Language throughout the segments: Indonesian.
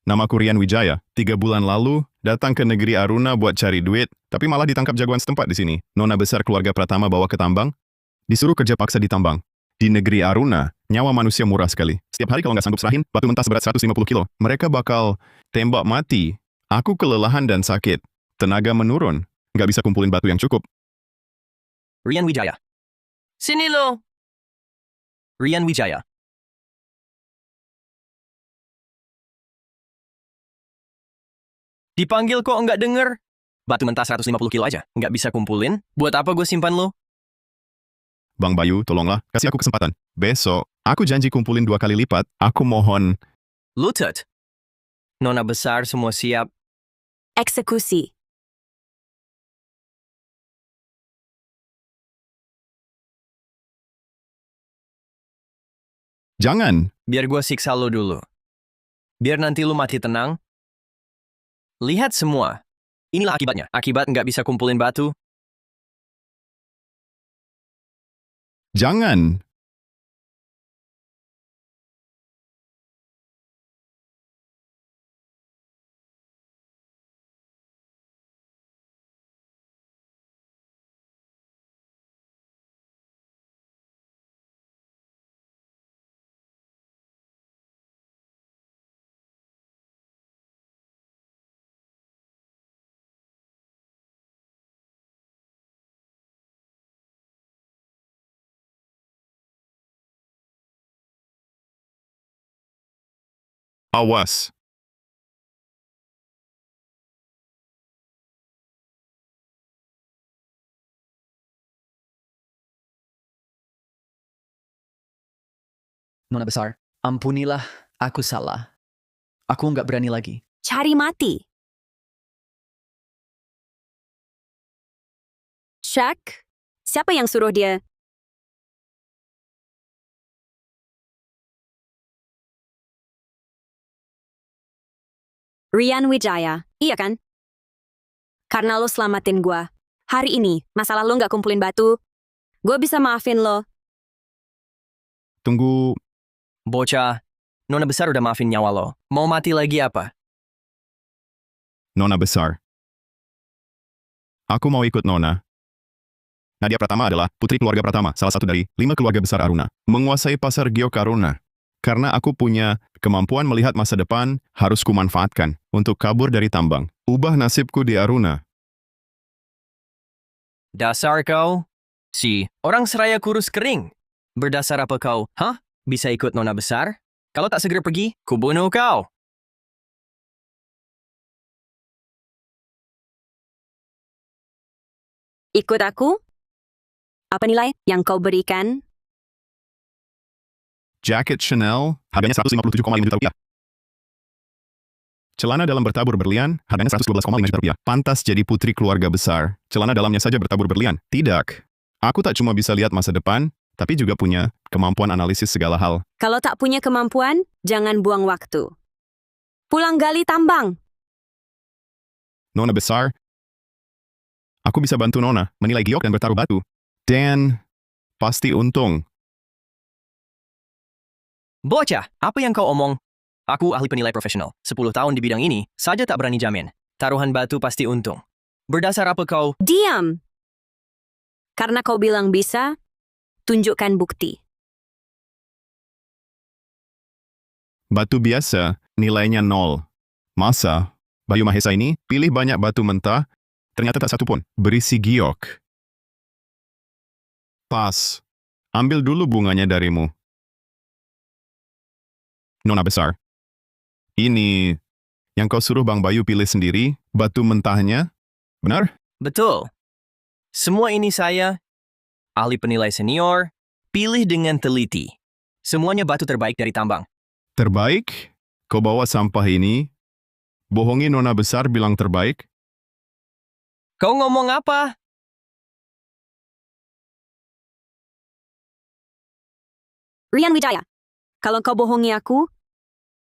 Namaku Rian Wijaya. 3 bulan lalu, datang ke negeri Aruna buat cari duit, tapi malah ditangkap jagoan setempat di sini. Nona besar keluarga Pratama bawa ke tambang, disuruh kerja paksa di tambang. Di negeri Aruna, nyawa manusia murah sekali. Setiap hari kalau nggak sanggup serahin, batu mentah seberat 150 kilo. Mereka bakal tembak mati. Aku kelelahan dan sakit. Tenaga menurun. Nggak bisa kumpulin batu yang cukup. Rian Wijaya. Sini lo. Rian Wijaya. Dipanggil kok nggak denger? Batu mentah 150 kilo aja, nggak bisa kumpulin? Buat apa gue simpan lo? Bang Bayu, tolonglah, kasih aku kesempatan. Besok, aku janji kumpulin 2 kali lipat. Aku mohon. Lutut. Nona besar semua siap. Eksekusi. Jangan. Biar gue siksa lo dulu. Biar nanti lo mati tenang. Lihat semua. Inilah akibatnya. Akibat nggak bisa kumpulin batu. Jangan. Awas. Nona besar, ampunilah, aku salah. Aku nggak berani lagi. Cari mati. Cek. Siapa yang suruh dia? Rian Wijaya, iya kan? Karena lo selamatin gua. Hari ini, masalah lo nggak kumpulin batu, gue bisa maafin lo. Tunggu. Bocah. Nona besar udah maafin nyawa lo. Mau mati lagi apa? Nona besar. Aku mau ikut Nona. Nadia Pratama adalah putri keluarga Pratama, salah satu dari 5 keluarga besar Aruna. Menguasai pasar giok Aruna. Karena aku punya kemampuan melihat masa depan, harus kumanfaatkan untuk kabur dari tambang. Ubah nasibku di Aruna. Dasar kau. Si orang seraya kurus kering. Berdasar apa kau? Hah? Bisa ikut nona besar? Kalau tak segera pergi, kubunuh kau. Ikut aku? Apa nilai yang kau berikan? Jaket Chanel, harganya 157,5 juta rupiah. Celana dalam bertabur berlian, harganya 112,5 juta rupiah. Pantas jadi putri keluarga besar. Celana dalamnya saja bertabur berlian. Tidak. Aku tak cuma bisa lihat masa depan, tapi juga punya kemampuan analisis segala hal. Kalau tak punya kemampuan, jangan buang waktu. Pulang gali tambang. Nona besar, aku bisa bantu Nona menilai giok dan bertaruh batu. Dan pasti untung. Bocah, apa yang kau omong? Aku ahli penilai profesional. 10 tahun di bidang ini, saja tak berani jamin. Taruhan batu pasti untung. Berdasar apa kau? Diam. Karena kau bilang bisa, tunjukkan bukti. Batu biasa, nilainya 0. Masa, Bayu Mahesa ini pilih banyak batu mentah, ternyata tak satu pun berisi giok. Pas. Ambil dulu bunganya darimu. Nona besar. Ini yang kau suruh Bang Bayu pilih sendiri, batu mentahnya, benar? Betul. Semua ini saya, ahli penilai senior, pilih dengan teliti. Semuanya batu terbaik dari tambang. Terbaik? Kau bawa sampah ini, bohongi Nona besar bilang terbaik? Kau ngomong apa? Rian Wijaya, kalau kau bohongi aku,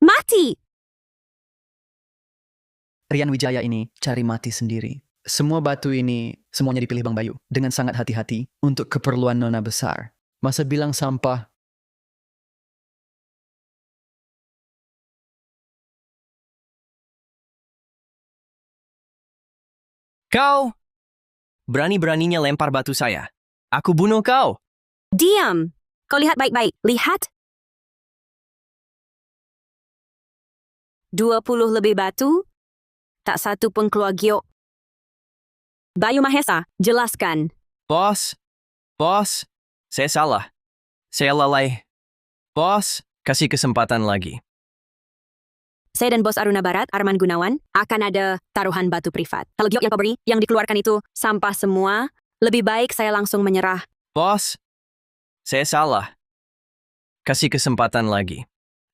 mati! Rian Wijaya ini cari mati sendiri. Semua batu ini, semuanya dipilih Bang Bayu dengan sangat hati-hati untuk keperluan Nona besar. Masa bilang sampah, Kau berani-beraninya lempar batu saya. Aku bunuh kau. Diam! Kau lihat baik-baik. Lihat. 20 lebih batu. Tak satu pun keluar giok. Bayu Mahesa, jelaskan. Bos, saya salah. Saya lalai. Bos, kasih kesempatan lagi. Saya dan Bos Aruna Barat, Arman Gunawan, akan ada taruhan batu privat. Kalau giok yang kau beri, yang dikeluarkan itu sampah semua, lebih baik saya langsung menyerah. Bos, saya salah. Kasih kesempatan lagi.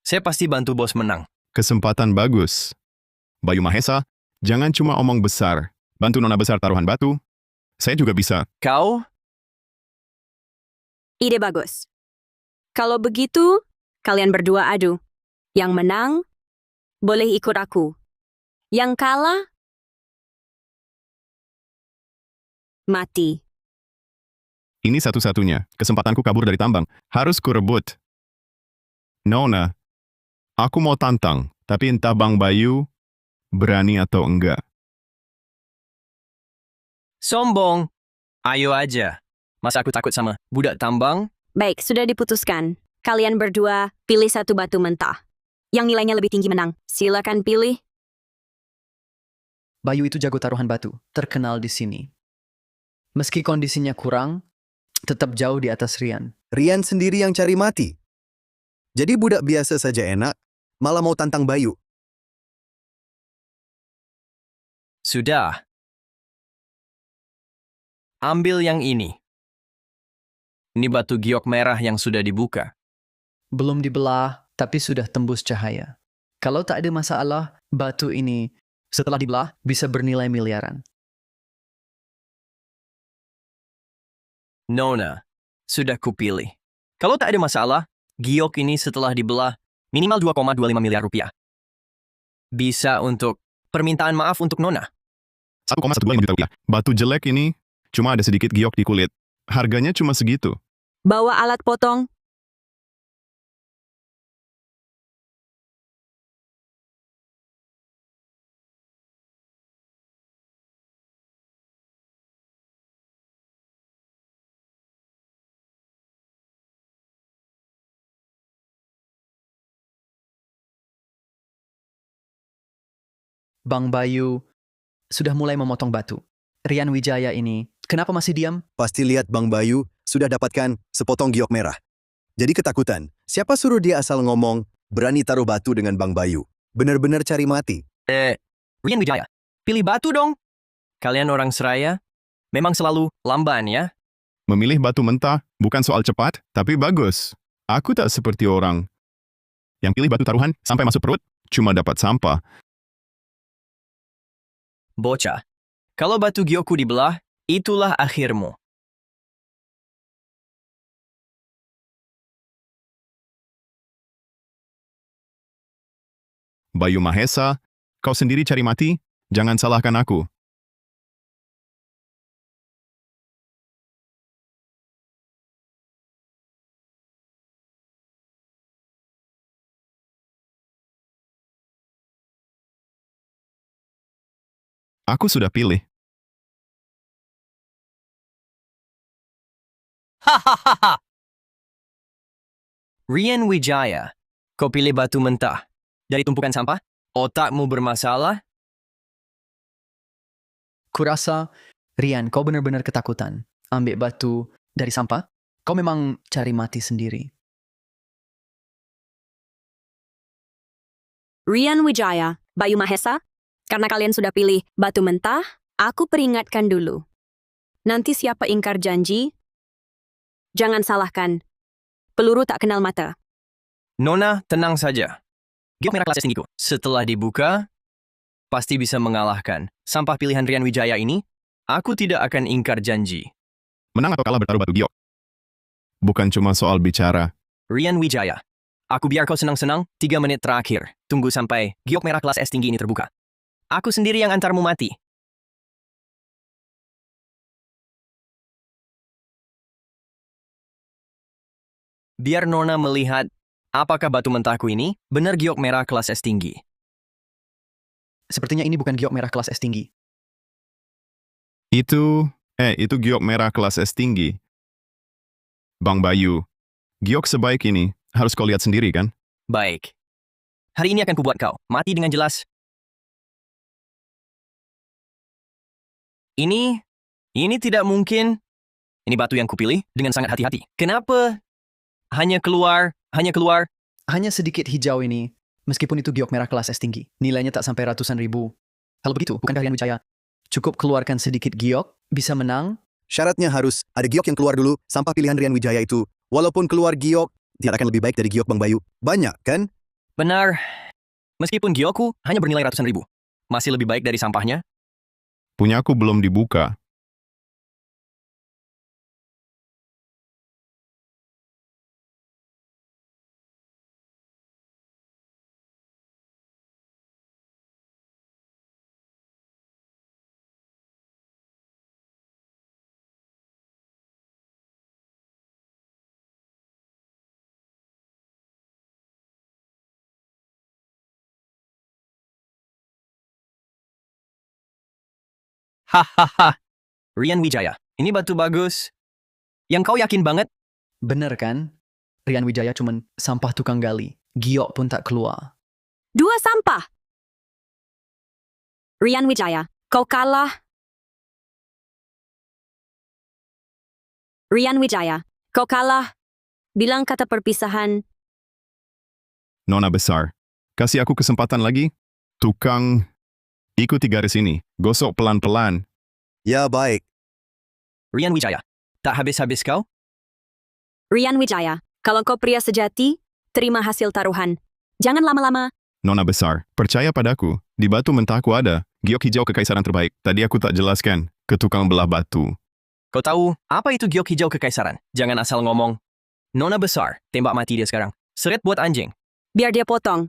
Saya pasti bantu bos menang. Kesempatan bagus. Bayu Mahesa, jangan cuma omong besar. Bantu Nona besar taruhan batu. Saya juga bisa. Kau? Ide bagus. Kalau begitu, kalian berdua adu. Yang menang, boleh ikut aku. Yang kalah, mati. Ini satu-satunya. Kesempatanku kabur dari tambang. Harus kurebut. Nona, aku mau tantang. Tapi entah Bang Bayu berani atau enggak. Sombong. Ayo aja. Masa aku takut sama budak tambang? Baik, sudah diputuskan. Kalian berdua pilih satu batu mentah. Yang nilainya lebih tinggi menang. Silakan pilih. Bayu itu jago taruhan batu, terkenal di sini. Meski kondisinya kurang, tetap jauh di atas Rian. Rian sendiri yang cari mati. Jadi budak biasa saja enak, malah mau tantang Bayu. Sudah. Ambil yang ini. Ini batu giok merah yang sudah dibuka. Belum dibelah, tapi sudah tembus cahaya. Kalau tak ada masalah, batu ini setelah dibelah bisa bernilai miliaran. Nona, sudah kupilih. Kalau tak ada masalah, giok ini setelah dibelah minimal 2,25 miliar rupiah. Bisa untuk permintaan maaf untuk Nona. 1,12 juta rupiah. Batu jelek ini cuma ada sedikit giok di kulit. Harganya cuma segitu. Bawa alat potong. Bang Bayu sudah mulai memotong batu. Rian Wijaya ini, kenapa masih diam? Pasti lihat Bang Bayu sudah dapatkan sepotong giok merah. Jadi ketakutan. Siapa suruh dia asal ngomong, berani taruh batu dengan Bang Bayu? Benar-benar cari mati. Rian Wijaya, pilih batu dong. Kalian orang Seraya, memang selalu lamban ya. Memilih batu mentah bukan soal cepat, tapi bagus. Aku tak seperti orang yang pilih batu taruhan sampai masuk perut, cuma dapat sampah. Bocah, kalau batu giokku dibelah, itulah akhirmu. Bayu Mahesa, kau sendiri cari mati? Jangan salahkan aku. Aku sudah pilih. Hahaha. Rian Wijaya, kau pilih batu mentah dari tumpukan sampah? Otakmu bermasalah? Kurasa, Rian, kau benar-benar ketakutan. Ambil batu dari sampah? Kau memang cari mati sendiri. Rian Wijaya, Bayu Mahesa, karena kalian sudah pilih batu mentah, aku peringatkan dulu. Nanti siapa ingkar janji, jangan salahkan. Peluru tak kenal mata. Nona, tenang saja. Giok merah kelas tinggiku. Setelah dibuka, pasti bisa mengalahkan. Sampah pilihan Rian Wijaya ini, aku tidak akan ingkar janji. Menang atau kalah bertaruh batu giok. Bukan cuma soal bicara. Rian Wijaya, aku biar kau senang-senang 3 menit terakhir. Tunggu sampai giok merah kelas S tinggi ini terbuka. Aku sendiri yang antarmu mati. Biar Nona melihat apakah batu mentahku ini benar giok merah kelas S tinggi. Sepertinya ini bukan giok merah kelas S tinggi. Itu giok merah kelas S tinggi. Bang Bayu, giok sebaik ini harus kau lihat sendiri kan? Baik. Hari ini akan kubuat kau mati dengan jelas. Ini tidak mungkin. Ini batu yang kupilih dengan sangat hati-hati. Kenapa hanya keluar? Hanya sedikit hijau ini, meskipun itu giok merah kelas S tinggi. Nilainya tak sampai ratusan ribu. Kalau begitu, bukankah Rian Wijaya cukup keluarkan sedikit giok, bisa menang? Syaratnya harus ada giok yang keluar dulu, sampah pilihan Rian Wijaya itu. Walaupun keluar giok, tidak akan lebih baik dari giok Bang Bayu. Banyak, kan? Benar. Meskipun giokku hanya bernilai ratusan ribu. Masih lebih baik dari sampahnya. Punyaku belum dibuka. Hahaha. Rian Wijaya, ini batu bagus. Yang kau yakin banget? Bener kan? Rian Wijaya cuman sampah tukang gali. Giok pun tak keluar. 2 sampah. Rian Wijaya, kau kalah. Rian Wijaya, kau kalah. Bilang kata perpisahan. Nona besar, kasih aku kesempatan lagi. Tukang, ikuti garis ini. Gosok pelan-pelan. Ya, baik. Rian Wijaya, tak habis-habis kau? Rian Wijaya, kalau kau pria sejati, terima hasil taruhan. Jangan lama-lama. Nona besar, percaya padaku. Di batu mentahku ada giok hijau kekaisaran terbaik. Tadi aku tak jelaskan ke tukang belah batu. Kau tahu apa itu giok hijau kekaisaran? Jangan asal ngomong. Nona besar, tembak mati dia sekarang. Seret buat anjing. Biar dia potong.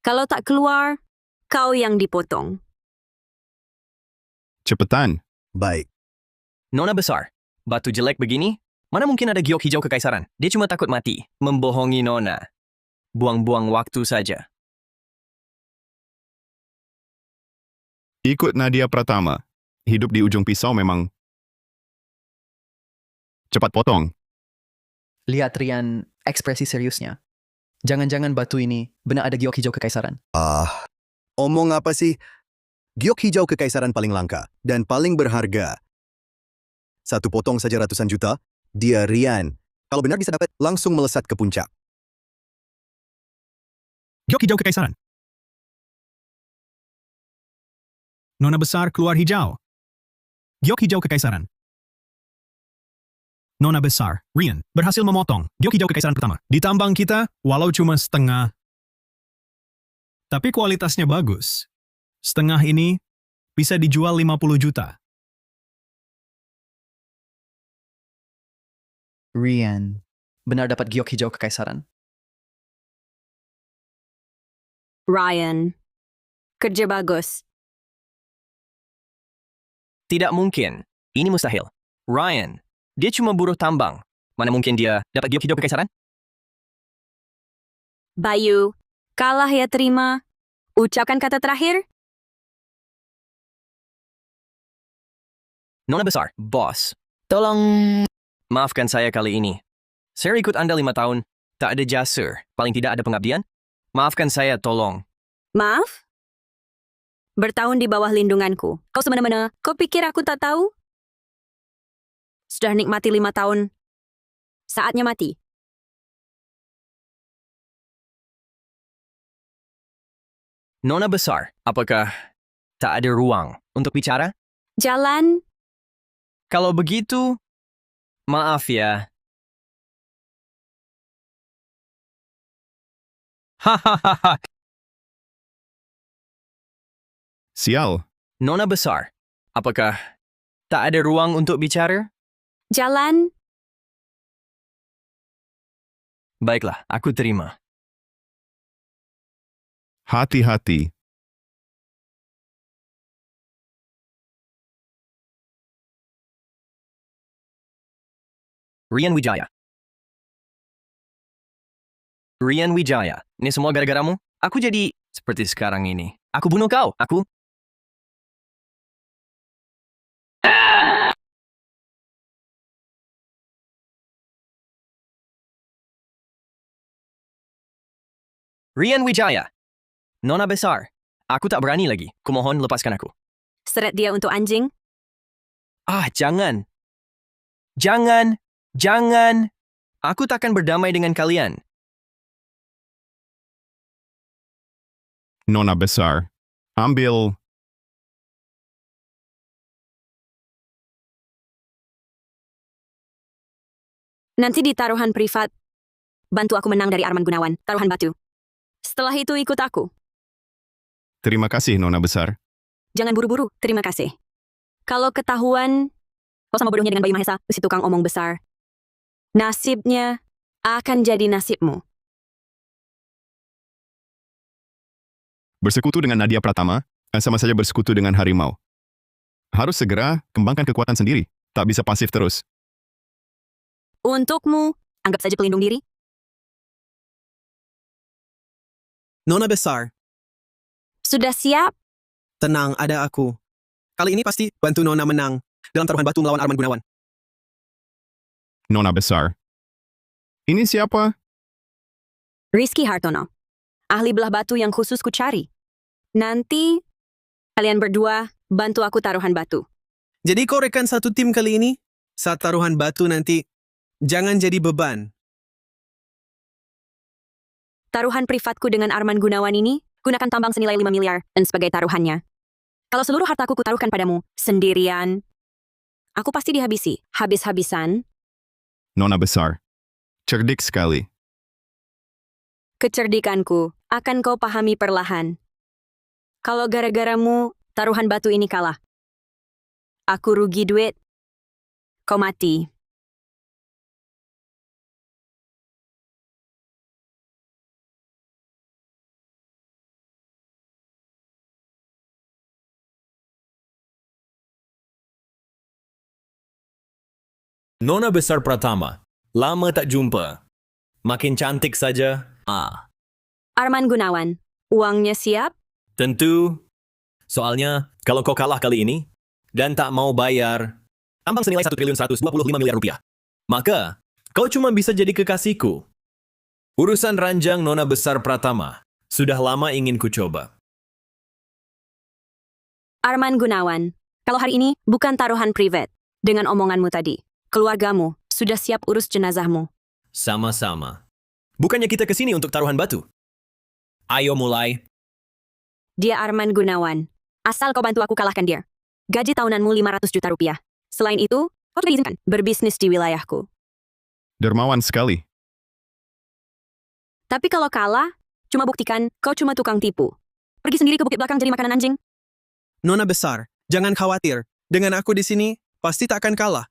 Kalau tak keluar, kau yang dipotong. Cepetan. Baik. Nona besar, batu jelek begini? Mana mungkin ada giok hijau kekaisaran? Dia cuma takut mati. Membohongi Nona. Buang-buang waktu saja. Ikut Nadia Pratama. Hidup di ujung pisau memang... Cepat potong. Lihat Rian ekspresi seriusnya. Jangan-jangan batu ini benar ada giok hijau kekaisaran. Omong apa sih? Giok hijau kekaisaran paling langka dan paling berharga. Satu potong saja ratusan juta. Dia Rian. Kalau benar bisa dapat, langsung melesat ke puncak. Giok hijau kekaisaran. Nona besar keluar hijau. Giok hijau kekaisaran. Nona besar, Rian, berhasil memotong giok hijau kekaisaran pertama. Di tambang kita, walau cuma setengah, tapi kualitasnya bagus. Setengah ini bisa dijual 50 juta. Rian, benar dapat giok hijau kekaisaran. Ryan, kerja bagus. Tidak mungkin. Ini mustahil. Ryan, dia cuma buruh tambang. Mana mungkin dia dapat giok hijau kekaisaran? Bayu, kalah ya terima. Ucapkan kata terakhir. Nona besar, bos. Tolong maafkan saya kali ini. Saya ikut Anda 5 tahun. Tak ada jasa. Paling tidak ada pengabdian. Maafkan saya, tolong. Maaf? Bertahun di bawah lindunganku. Kau semena-mena, kau pikir aku tak tahu? Sudah nikmati 5 tahun. Saatnya mati. Nona besar, apakah tak ada ruang untuk bicara? Jalan. Kalau begitu, maaf ya. Hahaha. Sial. Nona besar, apakah tak ada ruang untuk bicara? Jalan. Baiklah, aku terima. Hati-hati. Rian Wijaya. Rian Wijaya, ini semua gara-garamu? Aku jadi seperti sekarang ini. Aku bunuh kau, aku Rian Wijaya. Nona besar. Aku tak berani lagi. Kumohon lepaskan aku. Seret dia untuk anjing. Ah, jangan. Jangan. Jangan. Aku takkan berdamai dengan kalian. Nona besar, ambil. Nanti di taruhan privat, bantu aku menang dari Arman Gunawan, taruhan batu. Setelah itu ikut aku. Terima kasih, Nona besar. Jangan buru-buru, terima kasih. Kalau ketahuan, kau sama bodohnya dengan Bayu Mahesa, si tukang omong besar. Nasibnya akan jadi nasibmu. Bersekutu dengan Nadia Pratama, sama saja bersekutu dengan harimau. Harus segera kembangkan kekuatan sendiri. Tak bisa pasif terus. Untukmu, anggap saja pelindung diri. Nona besar, Sudah siap? tenang, ada aku. Kali ini pasti bantu Nona menang dalam taruhan batu melawan Arman Gunawan. Nona besar. Ini siapa? Rizky Hartono. Ahli belah batu yang khusus ku cari. Nanti, kalian berdua bantu aku taruhan batu. Jadi kau rekan satu tim kali ini? Saat taruhan batu nanti, jangan jadi beban. Taruhan privatku dengan Arman Gunawan ini, gunakan tambang senilai 5 miliar dan sebagai taruhannya. Kalau seluruh hartaku kutaruhkan padamu, sendirian, aku pasti dihabisi, habis-habisan. Nona besar. Cerdik sekali. Kecerdikanku akan kau pahami perlahan. Kalau gara-garamu, taruhan batu ini kalah. Aku rugi duit, kau mati. Nona besar Pratama, lama tak jumpa. Makin cantik saja. Arman Gunawan, uangnya siap? Tentu. Soalnya, kalau kau kalah kali ini, dan tak mau bayar, tambang senilai 1.125 miliar rupiah, maka kau cuma bisa jadi kekasihku. Urusan ranjang Nona besar Pratama, sudah lama ingin ku coba. Arman Gunawan, kalau hari ini bukan taruhan privat. Dengan omonganmu tadi, keluargamu sudah siap urus jenazahmu. Sama-sama. Bukannya kita kesini untuk taruhan batu? Ayo mulai. Dia Arman Gunawan. Asal kau bantu aku kalahkan dia. Gaji tahunanmu 500 juta rupiah. Selain itu, kau juga diizinkan berbisnis di wilayahku. Dermawan sekali. Tapi kalau kalah, cuma buktikan kau cuma tukang tipu. Pergi sendiri ke bukit belakang jadi makanan anjing. Nona besar, jangan khawatir. Dengan aku di sini, pasti tak akan kalah.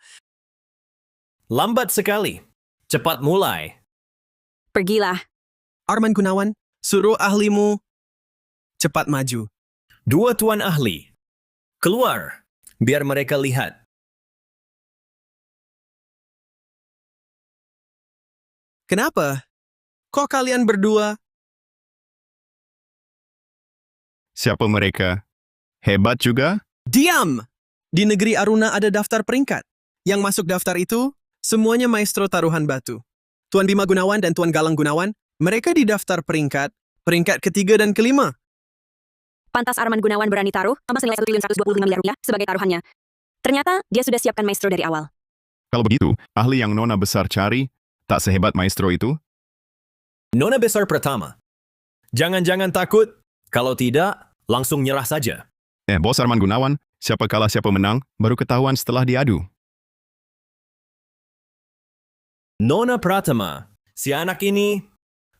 Lambat sekali. Cepat mulai. Pergilah. Arman Gunawan, suruh ahlimu cepat maju. Dua tuan ahli. Keluar. Biar mereka lihat. Kenapa? Kok kalian berdua? Siapa mereka? Hebat juga? Diam! Di negeri Aruna ada daftar peringkat. Yang masuk daftar itu, semuanya maestro taruhan batu. Tuan Bima Gunawan dan Tuan Galang Gunawan, mereka di daftar peringkat ketiga dan kelima. Pantas Arman Gunawan berani taruh tambah senilai 1.125 miliar rupiah sebagai taruhannya. Ternyata dia sudah siapkan maestro dari awal. Kalau begitu, ahli yang Nona besar cari, tak sehebat maestro itu? Nona besar Pratama. Jangan-jangan takut. Kalau tidak, langsung nyerah saja. Bos Arman Gunawan, siapa kalah siapa menang, baru ketahuan setelah diadu. Nona Pratama. Si anak ini,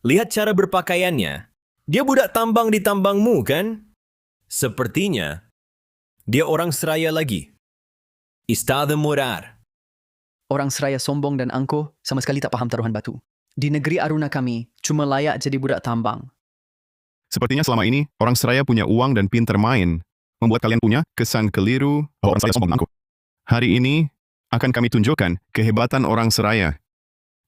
lihat cara berpakaiannya. Dia budak tambang di tambangmu, kan? Sepertinya, dia orang seraya lagi. Está de morar. Orang seraya sombong dan angkuh sama sekali tak paham taruhan batu. Di negeri Aruna kami, cuma layak jadi budak tambang. Sepertinya selama ini, orang seraya punya uang dan pintar main, membuat kalian punya kesan keliru bahwa orang seraya sombong dan angkuh. Hari ini, akan kami tunjukkan kehebatan orang seraya.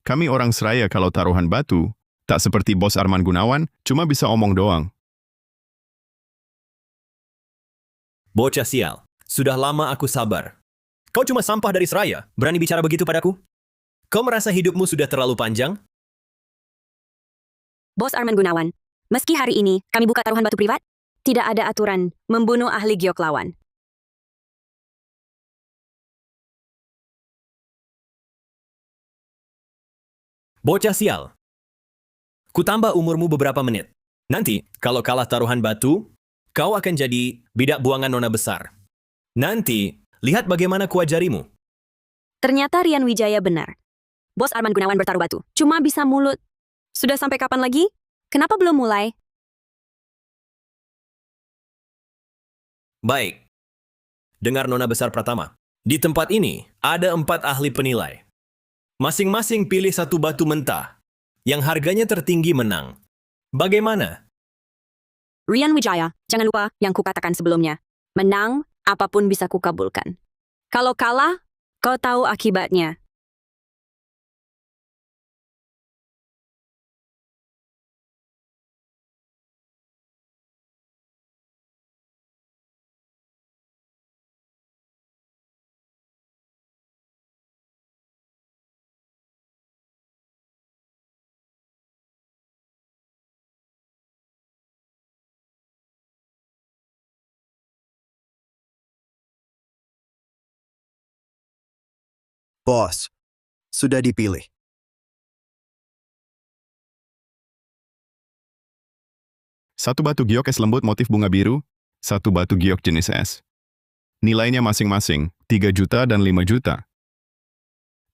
Kami orang seraya kalau taruhan batu, tak seperti bos Arman Gunawan, cuma bisa omong doang. Bocah sial, sudah lama aku sabar. Kau cuma sampah dari seraya, berani bicara begitu padaku? Kau merasa hidupmu sudah terlalu panjang? Bos Arman Gunawan, Meski hari ini kami buka taruhan batu privat, tidak ada aturan membunuh ahli giok lawan. Bocah sial. Kutambah umurmu beberapa menit. Nanti, kalau kalah taruhan batu, kau akan jadi bidak buangan nona besar. Nanti, lihat bagaimana kuat jarimu. Ternyata Rian Wijaya benar. Bos Arman Gunawan bertaruh batu. Cuma bisa mulut. Sudah sampai kapan lagi? Kenapa belum mulai? Baik. Dengar nona besar Pratama. Di tempat ini, ada 4 ahli penilai. Masing-masing pilih satu batu mentah. Yang harganya tertinggi menang. Bagaimana? Rian Wijaya, jangan lupa yang kukatakan sebelumnya. Menang, apapun bisa kukabulkan. Kalau kalah, kau tahu akibatnya. Bos, sudah dipilih. Satu batu giok es lembut motif bunga biru, satu batu giok jenis es. Nilainya masing-masing 3 juta dan 5 juta.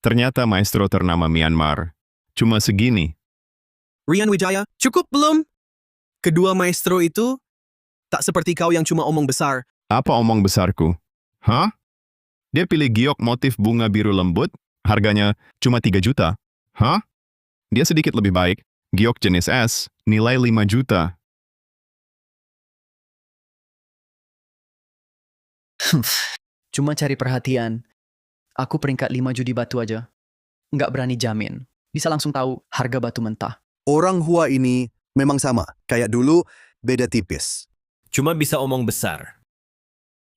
Ternyata maestro ternama Myanmar cuma segini. Rian Wijaya, cukup belum? Kedua maestro itu tak seperti kau yang cuma omong besar. Apa omong besarku? Hah? Dia pilih giok motif bunga biru lembut, harganya cuma 3 juta. Hah? Dia sedikit lebih baik, giok jenis es, nilai 5 juta. Cuma cari perhatian. Aku peringkat 5 judi batu aja. Nggak berani jamin. Bisa langsung tahu harga batu mentah. Orang Hua ini memang sama. Kayak dulu, beda tipis. Cuma bisa omong besar.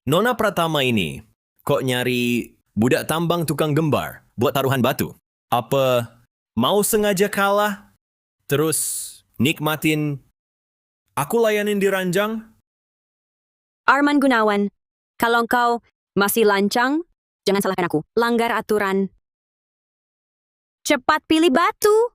Nona Pratama ini, kok nyari budak tambang tukang gembar buat taruhan batu? Apa mau sengaja kalah? Terus nikmatin aku layanin di ranjang? Arman Gunawan, kalau kau masih lancang, jangan salahkan aku. Langgar aturan. Cepat pilih batu.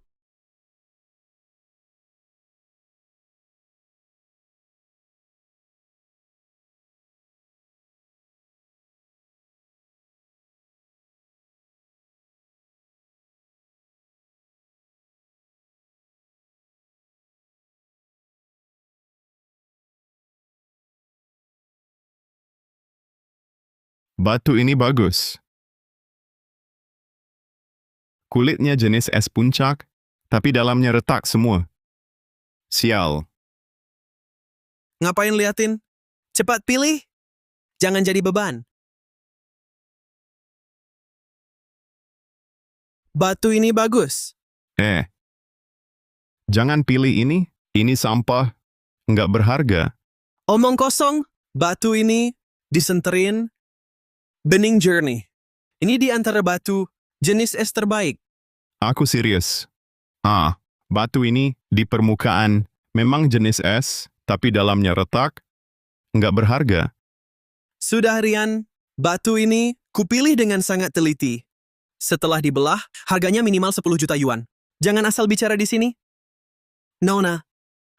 Batu ini bagus. Kulitnya jenis es puncak, tapi dalamnya retak semua. Sial. Ngapain liatin? Cepat pilih. Jangan jadi beban. Batu ini bagus. Jangan pilih ini sampah, nggak berharga. Omong kosong, batu ini disenterin bening jernih. Ini di antara batu jenis es terbaik. Aku serius. Batu ini di permukaan memang jenis es, tapi dalamnya retak, nggak berharga. Sudah Rian, batu ini kupilih dengan sangat teliti. Setelah dibelah, harganya minimal 10 juta yuan. Jangan asal bicara di sini. Nona,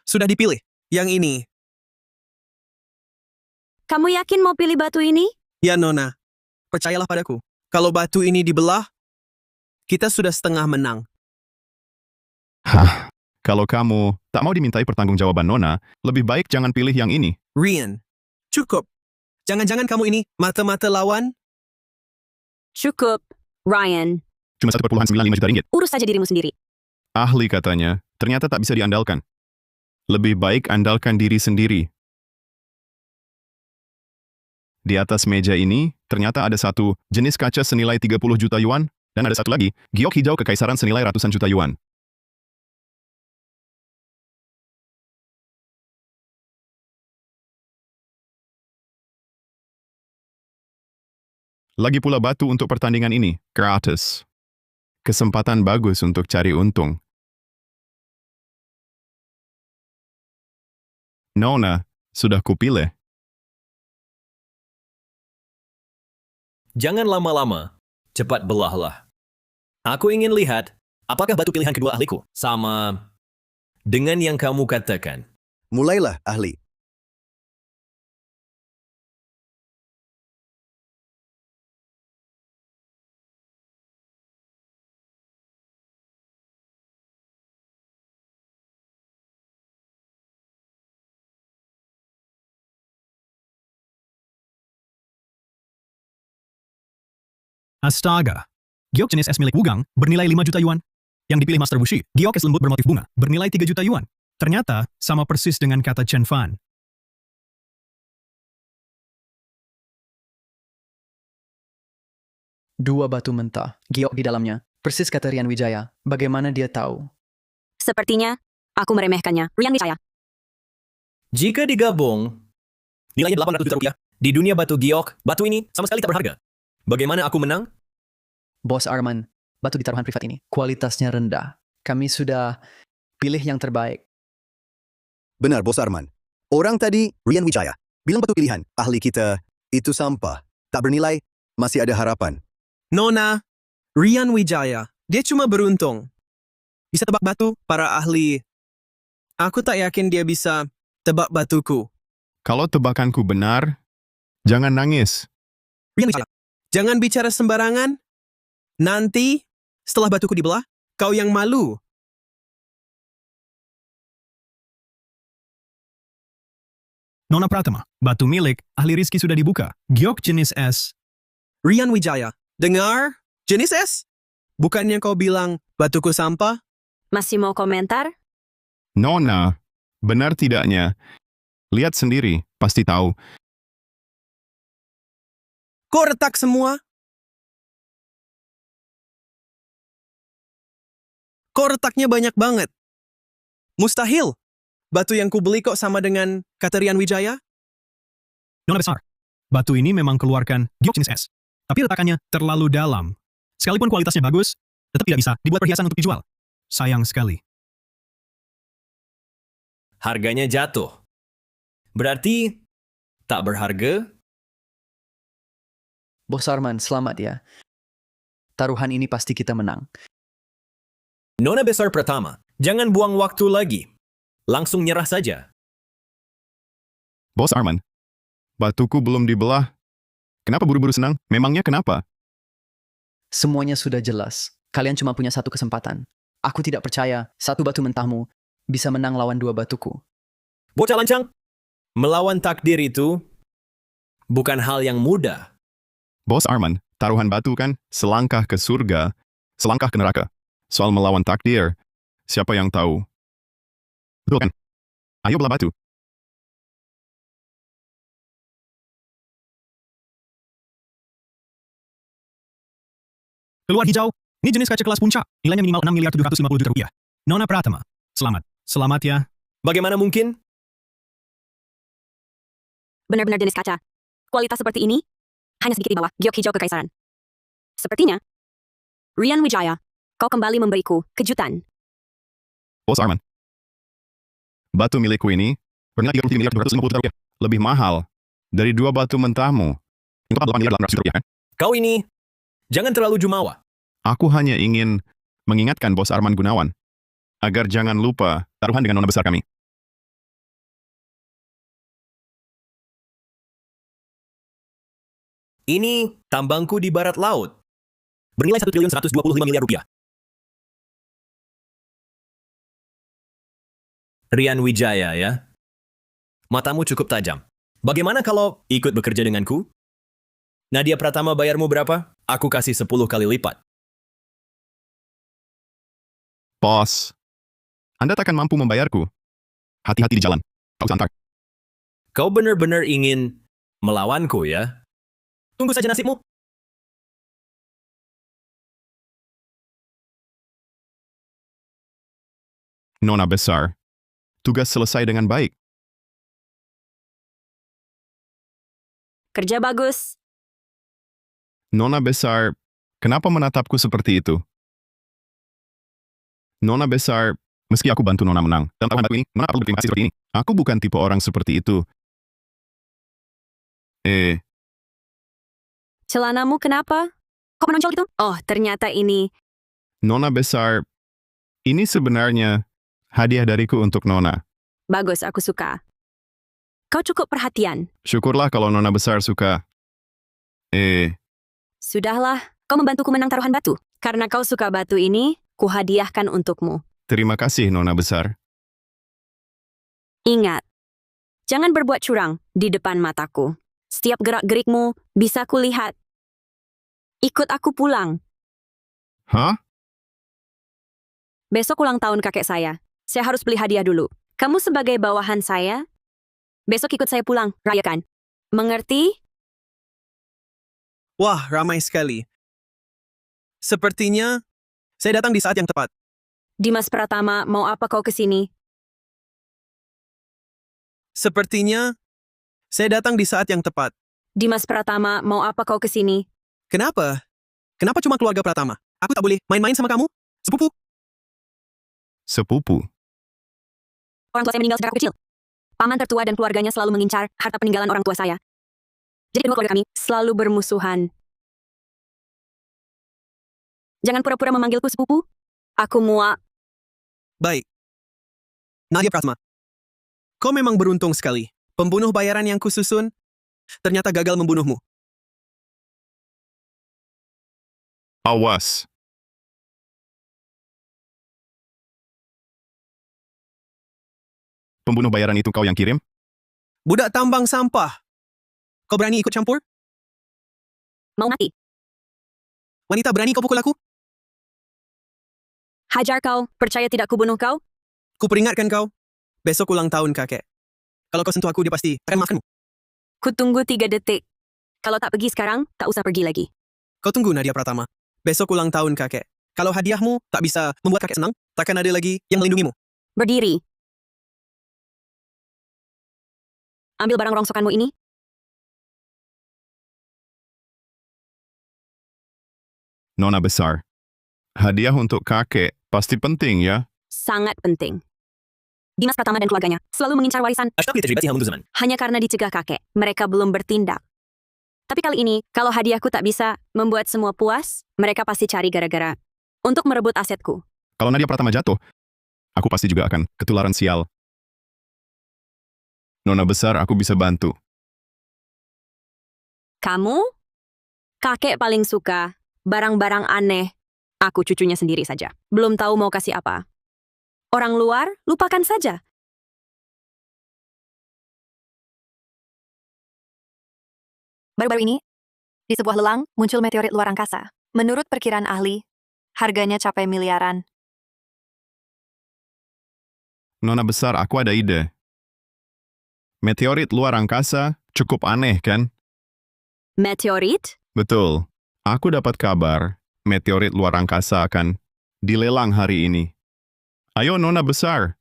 sudah dipilih. Yang ini. Kamu yakin mau pilih batu ini? Ya Nona, percayalah padaku. Kalau batu ini dibelah, kita sudah setengah menang. Kalau kamu tak mau dimintai pertanggungjawaban Nona, lebih baik jangan pilih yang ini. Rian, cukup. Jangan-jangan kamu ini mata-mata lawan? Cukup, Ryan. Cuma 1,95 juta ringgit. Urus saja dirimu sendiri. Ahli katanya, ternyata tak bisa diandalkan. Lebih baik andalkan diri sendiri. Di atas meja ini, ternyata ada satu jenis kaca senilai 30 juta yuan, dan ada satu lagi, giok hijau kekaisaran senilai ratusan juta yuan. Lagi pula batu untuk pertandingan ini, gratis. Kesempatan bagus untuk cari untung. Nona, sudah kupilih. Jangan lama-lama. Cepat belahlah. Aku ingin lihat apakah batu pilihan kedua ahliku sama dengan yang kamu katakan. Mulailah, ahli. Astaga. Giok jenis es milik Wugang bernilai 5 juta yuan. Yang dipilih Master Wuxi, giok es lembut bermotif bunga, bernilai 3 juta yuan. Ternyata, sama persis dengan kata Chen Fan. Dua batu mentah, giok di dalamnya. Persis kata Rian Wijaya. Bagaimana dia tahu? Sepertinya, aku meremehkannya. Rian Wijaya. Jika digabung, nilainya 800 juta rupiah. Di dunia batu giok, batu ini sama sekali tak berharga. Bagaimana aku menang? Bos Arman, batu di taruhan privat ini kualitasnya rendah. Kami sudah pilih yang terbaik. Benar, Bos Arman. Orang tadi, Rian Wijaya, bilang batu pilihan. Ahli kita, itu sampah. Tak bernilai, masih ada harapan. Nona, Rian Wijaya, dia cuma beruntung. Bisa tebak batu, para ahli. Aku tak yakin dia bisa tebak batuku. Kalau tebakanku benar, jangan nangis. Rian Wijaya, jangan bicara sembarangan. Nanti, setelah batuku dibelah, kau yang malu. Nona Pratama, batu milik ahli Rizky sudah dibuka. Giok jenis es. Rian Wijaya, dengar? Jenis es? Bukannya kau bilang batuku sampah? Masih mau komentar? Nona, benar tidaknya? Lihat sendiri, pasti tahu. Kau retak semua? Kok retaknya banyak banget? Mustahil. Batu yang kubeli kok sama dengan kata Rian Wijaya? Nona besar. Batu ini memang keluarkan giok jenis es. Tapi retakannya terlalu dalam. Sekalipun kualitasnya bagus, tetap tidak bisa dibuat perhiasan untuk dijual. Sayang sekali. Harganya jatuh. Berarti tak berharga? Bos Arman, selamat ya. Taruhan ini pasti kita menang. Nona besar pertama, jangan buang waktu lagi. Langsung nyerah saja. Bos Arman, batuku belum dibelah. Kenapa buru-buru senang? Memangnya kenapa? Semuanya sudah jelas. Kalian cuma punya satu kesempatan. Aku tidak percaya satu batu mentahmu bisa menang lawan dua batuku. Bocah lancang, melawan takdir itu bukan hal yang mudah. Bos Arman, taruhan batu kan selangkah ke surga, selangkah ke neraka. Soal melawan takdir, siapa yang tahu? Betul kan? Ayo belah batu. Keluar hijau. Ini jenis kaca kelas puncak. Nilainya minimal 6 miliar 750 juta rupiah. Nona Pratama. Selamat. Selamat ya. Bagaimana mungkin? Benar-benar jenis kaca. Kualitas seperti ini, hanya sedikit di bawah giok hijau kekaisaran. Sepertinya, Rian Wijaya, kau kembali memberiku kejutan. Bos Arman, batu milikku ini bernilai 33 miliar 250 juta rupiah. Lebih mahal dari dua batu mentahmu. Itu 8 miliar 800 juta rupiah kan? Kau ini, jangan terlalu jumawa. Aku hanya ingin mengingatkan Bos Arman Gunawan agar jangan lupa taruhan dengan nona besar kami. Ini tambangku di barat laut. Bernilai 1.125 miliar rupiah. Rian Wijaya ya. Matamu cukup tajam. Bagaimana kalau ikut bekerja denganku? Nadia Pratama bayarmu berapa? Aku kasih 10 kali lipat. Bos, Anda takkan mampu membayarku. Hati-hati di jalan. Kau santai. Kau benar-benar ingin melawanku ya? Tunggu saja nasibmu. Nona besar, tugas selesai dengan baik. Kerja bagus. Nona besar, kenapa menatapku seperti itu? Nona besar, Meski aku bantu Nona menang, dalam taruhan batu ini, Nona perlu berterima kasih seperti ini. Aku bukan tipe orang seperti itu. Celanamu kenapa? Kok menonjol gitu? Oh, ternyata ini. Nona besar, ini sebenarnya hadiah dariku untuk Nona. Bagus, aku suka. Kau cukup perhatian. Syukurlah kalau Nona besar suka. Sudahlah, kau membantuku menang taruhan batu. Karena kau suka batu ini, kuhadiahkan untukmu. Terima kasih, Nona besar. Ingat, jangan berbuat curang di depan mataku. Setiap gerak-gerikmu bisa kulihat. Ikut aku pulang. Hah? Besok ulang tahun kakek saya. Saya harus beli hadiah dulu. Kamu sebagai bawahan saya, besok ikut saya pulang, rayakan. Mengerti? Wah, ramai sekali. Sepertinya saya datang di saat yang tepat. Dimas Pratama, mau apa kau kesini? Sepertinya saya datang di saat yang tepat. Dimas Pratama, mau apa kau kesini? Kenapa? Kenapa cuma keluarga Pratama? Aku tak boleh main-main sama kamu? Sepupu? Sepupu. Orang tua saya meninggal sejak aku kecil. Paman tertua dan keluarganya selalu mengincar harta peninggalan orang tua saya. Jadi kedua keluarga kami selalu bermusuhan. Jangan pura-pura memanggilku sepupu. Aku muak. Baik. Nadia Pratama. Kau memang beruntung sekali. Pembunuh bayaran yang kususun ternyata gagal membunuhmu. Awas. Pembunuh bayaran itu kau yang kirim? Budak tambang sampah. Kau berani ikut campur? Mau mati. Wanita, berani kau pukul aku? Hajar kau, percaya tidak kubunuh kau? Kuperingatkan kau. Besok ulang tahun kakek. Kalau kau sentuh aku, dia pasti akan makanmu. Kutunggu 3 detik. Kalau tak pergi sekarang, tak usah pergi lagi. Kau tunggu, Nadia Pratama. Besok ulang tahun kakek. Kalau hadiahmu tak bisa membuat kakek senang, takkan ada lagi yang melindungimu. Berdiri. Ambil barang rongsokanmu ini. Nona besar. Hadiah untuk kakek pasti penting ya? Sangat penting. Dimas Pratama dan keluarganya selalu mengincar warisan Ashtok terlibat yang zaman. hanya karena dicegah kakek. Mereka belum bertindak. Tapi kali ini, kalau hadiahku tak bisa membuat semua puas, mereka pasti cari gara-gara untuk merebut asetku. Kalau Nadia Pratama jatuh, aku pasti juga akan ketularan sial. Nona besar, aku bisa bantu. Kamu? Kakek paling suka barang-barang aneh. Aku cucunya sendiri saja. Belum tahu mau kasih apa. Orang luar, lupakan saja. Baru-baru ini, di sebuah lelang muncul meteorit luar angkasa. Menurut perkiraan ahli, harganya capai miliaran. Nona besar, aku ada ide. Meteorit luar angkasa cukup aneh, kan? Meteorit? Betul. Aku dapat kabar, meteorit luar angkasa akan dilelang hari ini. Ayo, Nona besar.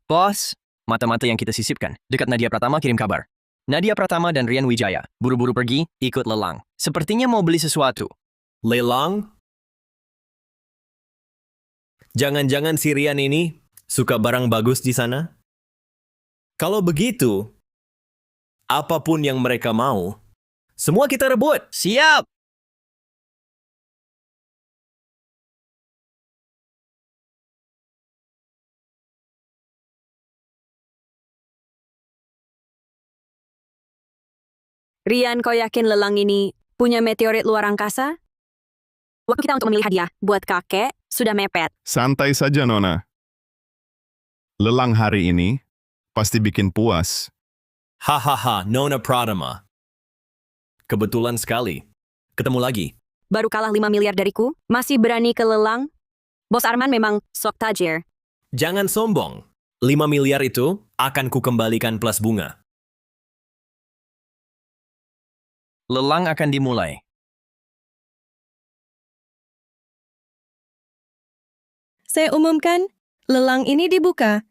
Bos, mata-mata yang kita sisipkan dekat Nadia Pratama kirim kabar. Nadia Pratama dan Rian Wijaya buru-buru pergi ikut lelang. Sepertinya mau beli sesuatu. Lelang? Jangan-jangan si Rian ini suka barang bagus di sana? Kalau begitu, apapun yang mereka mau, semua kita rebut. Siap! Rian, kau yakin lelang ini punya meteorit luar angkasa? Waktu kita untuk memilih hadiah buat kakek sudah mepet. Santai saja, Nona. Lelang hari ini pasti bikin puas. Hahaha, Nona Pratama. Kebetulan sekali. Ketemu lagi. Baru kalah 5 miliar dariku, masih berani ke lelang? Bos Arman memang sok tajir. Jangan sombong. 5 miliar itu akan kukembalikan plus bunga. Lelang akan dimulai. Saya umumkan, lelang ini dibuka.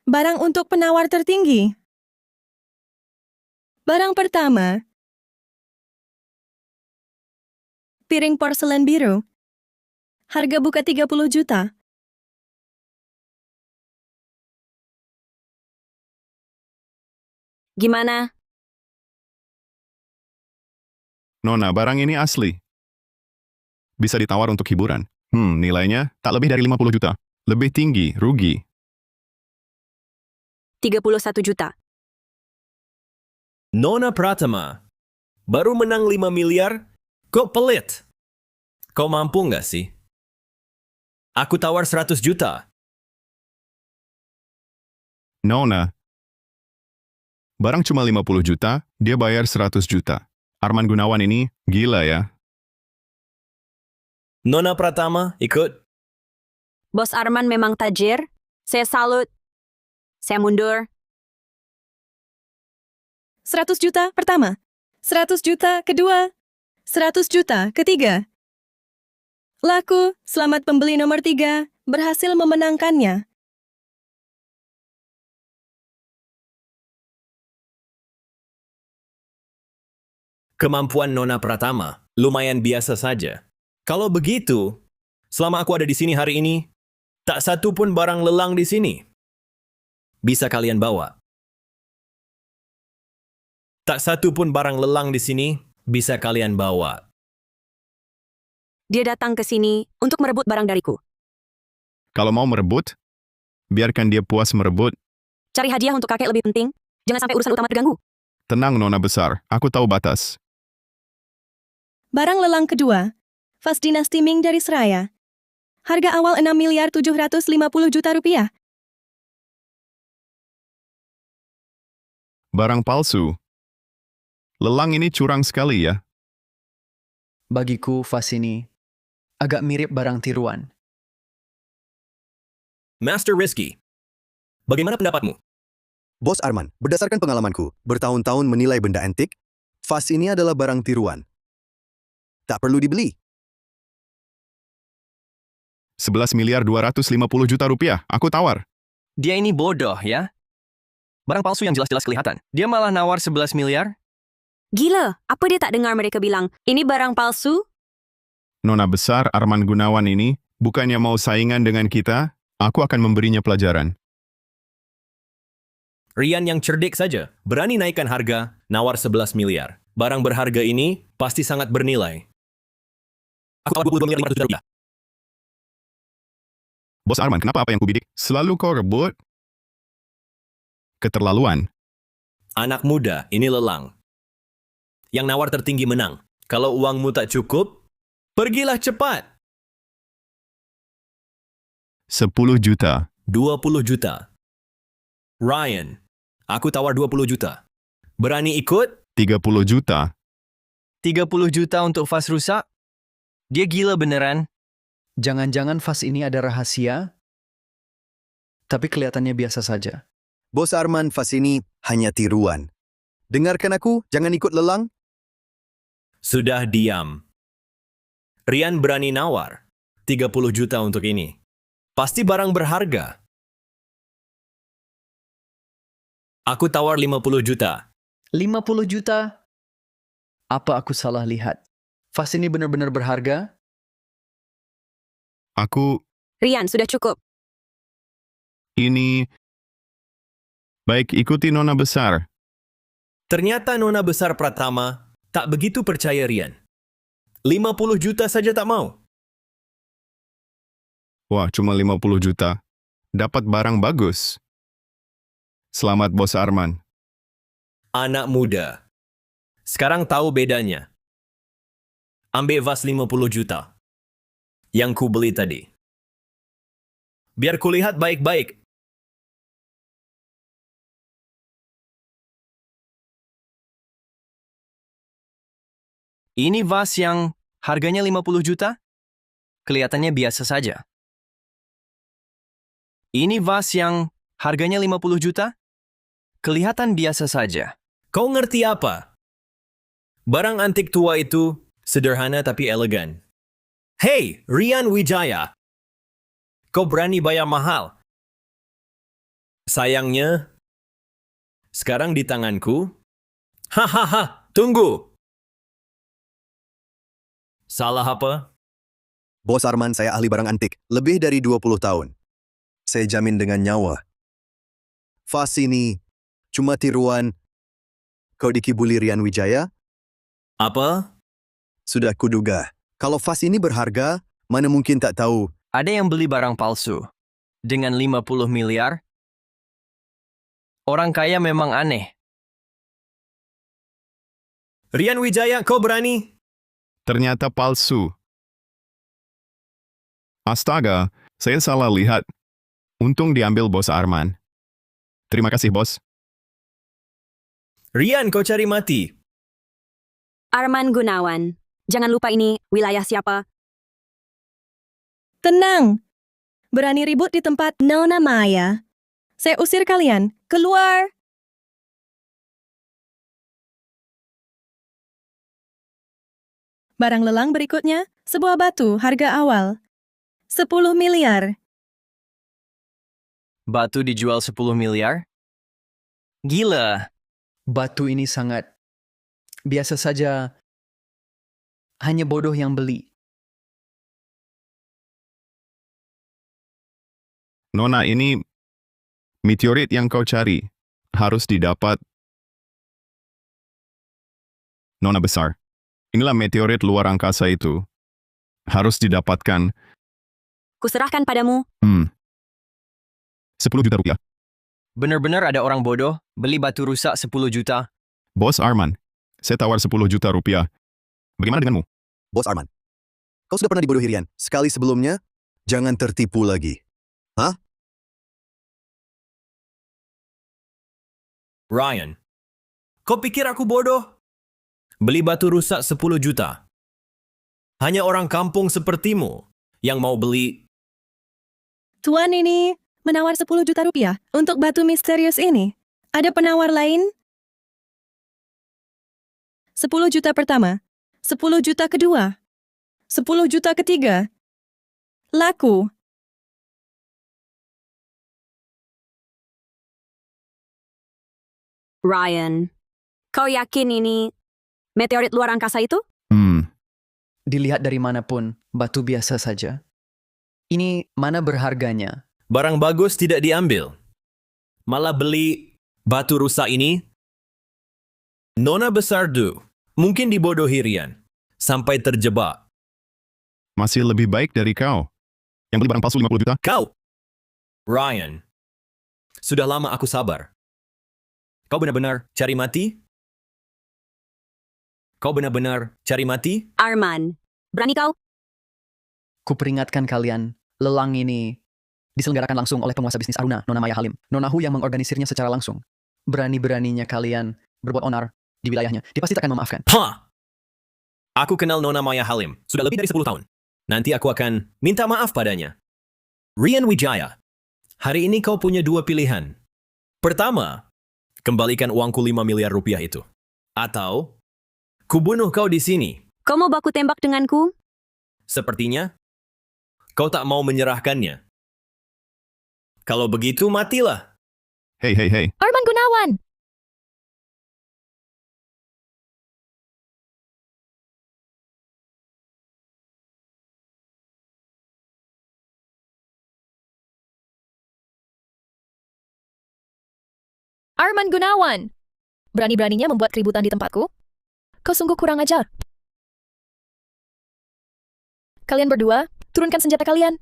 Barang untuk penawar tertinggi. Barang pertama. Piring porselen biru. Harga buka 30 juta. Gimana? Nona, barang ini asli. Bisa ditawar untuk hiburan. Nilainya tak lebih dari 50 juta. Lebih tinggi, rugi. 31 juta. Nona Pratama, baru menang 5 miliar, kok pelit? Kau mampu nggak sih? Aku tawar 100 juta. Nona, barang cuma 50 juta, dia bayar 100 juta. Arman Gunawan ini gila ya. Nona Pratama, ikut. Bos Arman memang tajir. Saya salut. Saya mundur. 100 juta pertama. 100 juta kedua. 100 juta ketiga. Laku, selamat pembeli nomor 3, berhasil memenangkannya. Kemampuan Nona Pratama lumayan biasa saja. Kalau begitu, selama aku ada di sini hari ini, tak satu pun barang lelang di sini. Bisa kalian bawa. Tak satu pun barang lelang di sini bisa kalian bawa. Dia datang ke sini untuk merebut barang dariku. Kalau mau merebut, biarkan dia puas merebut. Cari hadiah untuk kakek lebih penting. Jangan sampai urusan utama terganggu. Tenang, Nona besar. Aku tahu batas. Barang lelang kedua. Vas Dinasti Ming dari Seraya. Harga awal 6 miliar 750 juta rupiah. Barang palsu. Lelang ini curang sekali ya. Bagiku, vas ini agak mirip barang tiruan. Master Rizky, bagaimana pendapatmu? Bos Arman, berdasarkan pengalamanku, bertahun-tahun menilai benda antik, vas ini adalah barang tiruan. Tak perlu dibeli. 11 miliar 250 juta rupiah. Aku tawar. Dia ini bodoh ya. Barang palsu yang jelas-jelas kelihatan. Dia malah nawar 11 miliar. Gila, apa dia tak dengar mereka bilang, ini barang palsu? Nona besar Arman Gunawan ini bukannya mau saingan dengan kita, aku akan memberinya pelajaran. Rian yang cerdik saja, berani naikkan harga, nawar 11 miliar. Barang berharga ini pasti sangat bernilai. Aku tawar 22 miliar 500 juta rupiah. Bos Arman, kenapa apa yang kubidik? Selalu kau rebut? Keterlaluan. Anak muda, ini lelang. Yang nawar tertinggi menang. Kalau uangmu tak cukup, pergilah cepat. 10 juta. 20 juta. Ryan, aku tawar 20 juta. Berani ikut? 30 juta. 30 juta untuk vas rusak? Dia gila beneran. Jangan-jangan vas ini ada rahasia, tapi kelihatannya biasa saja. Bos Arman, vas ini hanya tiruan. Dengarkan aku, jangan ikut lelang. Sudah diam. Rian berani nawar 30 juta untuk ini. Pasti barang berharga. Aku tawar 50 juta. 50 juta? Apa aku salah lihat? Vas ini benar-benar berharga? Aku Rian, sudah cukup. ini... Baik, ikuti Nona besar. Ternyata Nona besar Pratama tak begitu percaya Rian. 50 juta saja tak mau. Wah, cuma 50 juta. Dapat barang bagus. Selamat, Bos Arman. Anak muda. Sekarang tahu bedanya. Ambil vas 50 juta. Yang ku beli tadi. Biar kulihat baik-baik. Ini vas yang harganya 50 juta? Kelihatannya biasa saja. Ini vas yang harganya 50 juta? Kelihatan biasa saja. Kau ngerti apa? Barang antik tua itu sederhana tapi elegan. Hey, Rian Wijaya. Kau berani bayar mahal. Sayangnya, sekarang di tanganku. Hahaha, tunggu. Salah apa? Bos Arman, saya ahli barang antik. Lebih dari 20 tahun. Saya jamin dengan nyawa. Vas ini cuma tiruan. Kau dikibuli Rian Wijaya? Apa? Sudah kuduga. Kalau vas ini berharga, mana mungkin tak tahu. Ada yang beli barang palsu dengan 50 miliar? Orang kaya memang aneh. Rian Wijaya, kau berani? Ternyata palsu. Astaga, saya salah lihat. Untung diambil Bos Arman. Terima kasih, Bos. Rian, kau cari mati. Arman Gunawan. Jangan lupa ini wilayah siapa? Tenang. Berani ribut di tempat Nona Maya. Saya usir kalian. Keluar! Barang lelang berikutnya, sebuah batu harga awal. 10 miliar. Batu dijual 10 miliar? Gila. Batu ini sangat biasa saja. Hanya bodoh yang beli. Nona, ini meteorit yang kau cari. Harus didapat. Nona besar. Inilah meteorit luar angkasa itu. Harus didapatkan. Kuserahkan padamu. 10 juta rupiah. Benar-benar ada orang bodoh beli batu rusak 10 juta. Bos Arman, saya tawar 10 juta rupiah. Bagaimana denganmu? Bos Arman. Kau sudah pernah dibodohi Rian. Sekali sebelumnya, jangan tertipu lagi. Hah? Ryan, kau pikir aku bodoh? Beli batu rusak 10 juta. Hanya orang kampung sepertimu yang mau beli. Tuan ini menawar 10 juta rupiah untuk batu misterius ini. Ada penawar lain? 10 juta pertama, 10 juta kedua, 10 juta ketiga. Laku. Ryan, kau yakin ini meteorit luar angkasa itu? Dilihat dari manapun, batu biasa saja. Ini mana berharganya? Barang bagus tidak diambil. Malah beli batu rusak ini. Nona besar Du, mungkin dibodohi Rian. Sampai terjebak. Masih lebih baik dari kau. Yang beli barang palsu 50 juta? Kau! Ryan, sudah lama aku sabar. Kau benar-benar cari mati? Kau benar-benar cari mati? Arman, berani kau? Kuperingatkan kalian, lelang ini diselenggarakan langsung oleh penguasa bisnis Aruna, Nona Maya Halim. Nona Hu yang mengorganisirnya secara langsung. Berani-beraninya kalian berbuat onar di wilayahnya. Dia pasti tak akan memaafkan. Hah! Aku kenal Nona Maya Halim sudah lebih dari 10 tahun. Nanti aku akan minta maaf padanya. Rian Wijaya, hari ini kau punya dua pilihan. Pertama, kembalikan uangku 5 miliar rupiah itu. Atau, kubunuh kau di sini. Kau mau baku tembak denganku? Sepertinya, kau tak mau menyerahkannya. Kalau begitu, matilah. Hei. Arman Gunawan! Arman Gunawan! Berani-beraninya membuat keributan di tempatku? Kau sungguh kurang ajar. Kalian berdua, turunkan senjata kalian.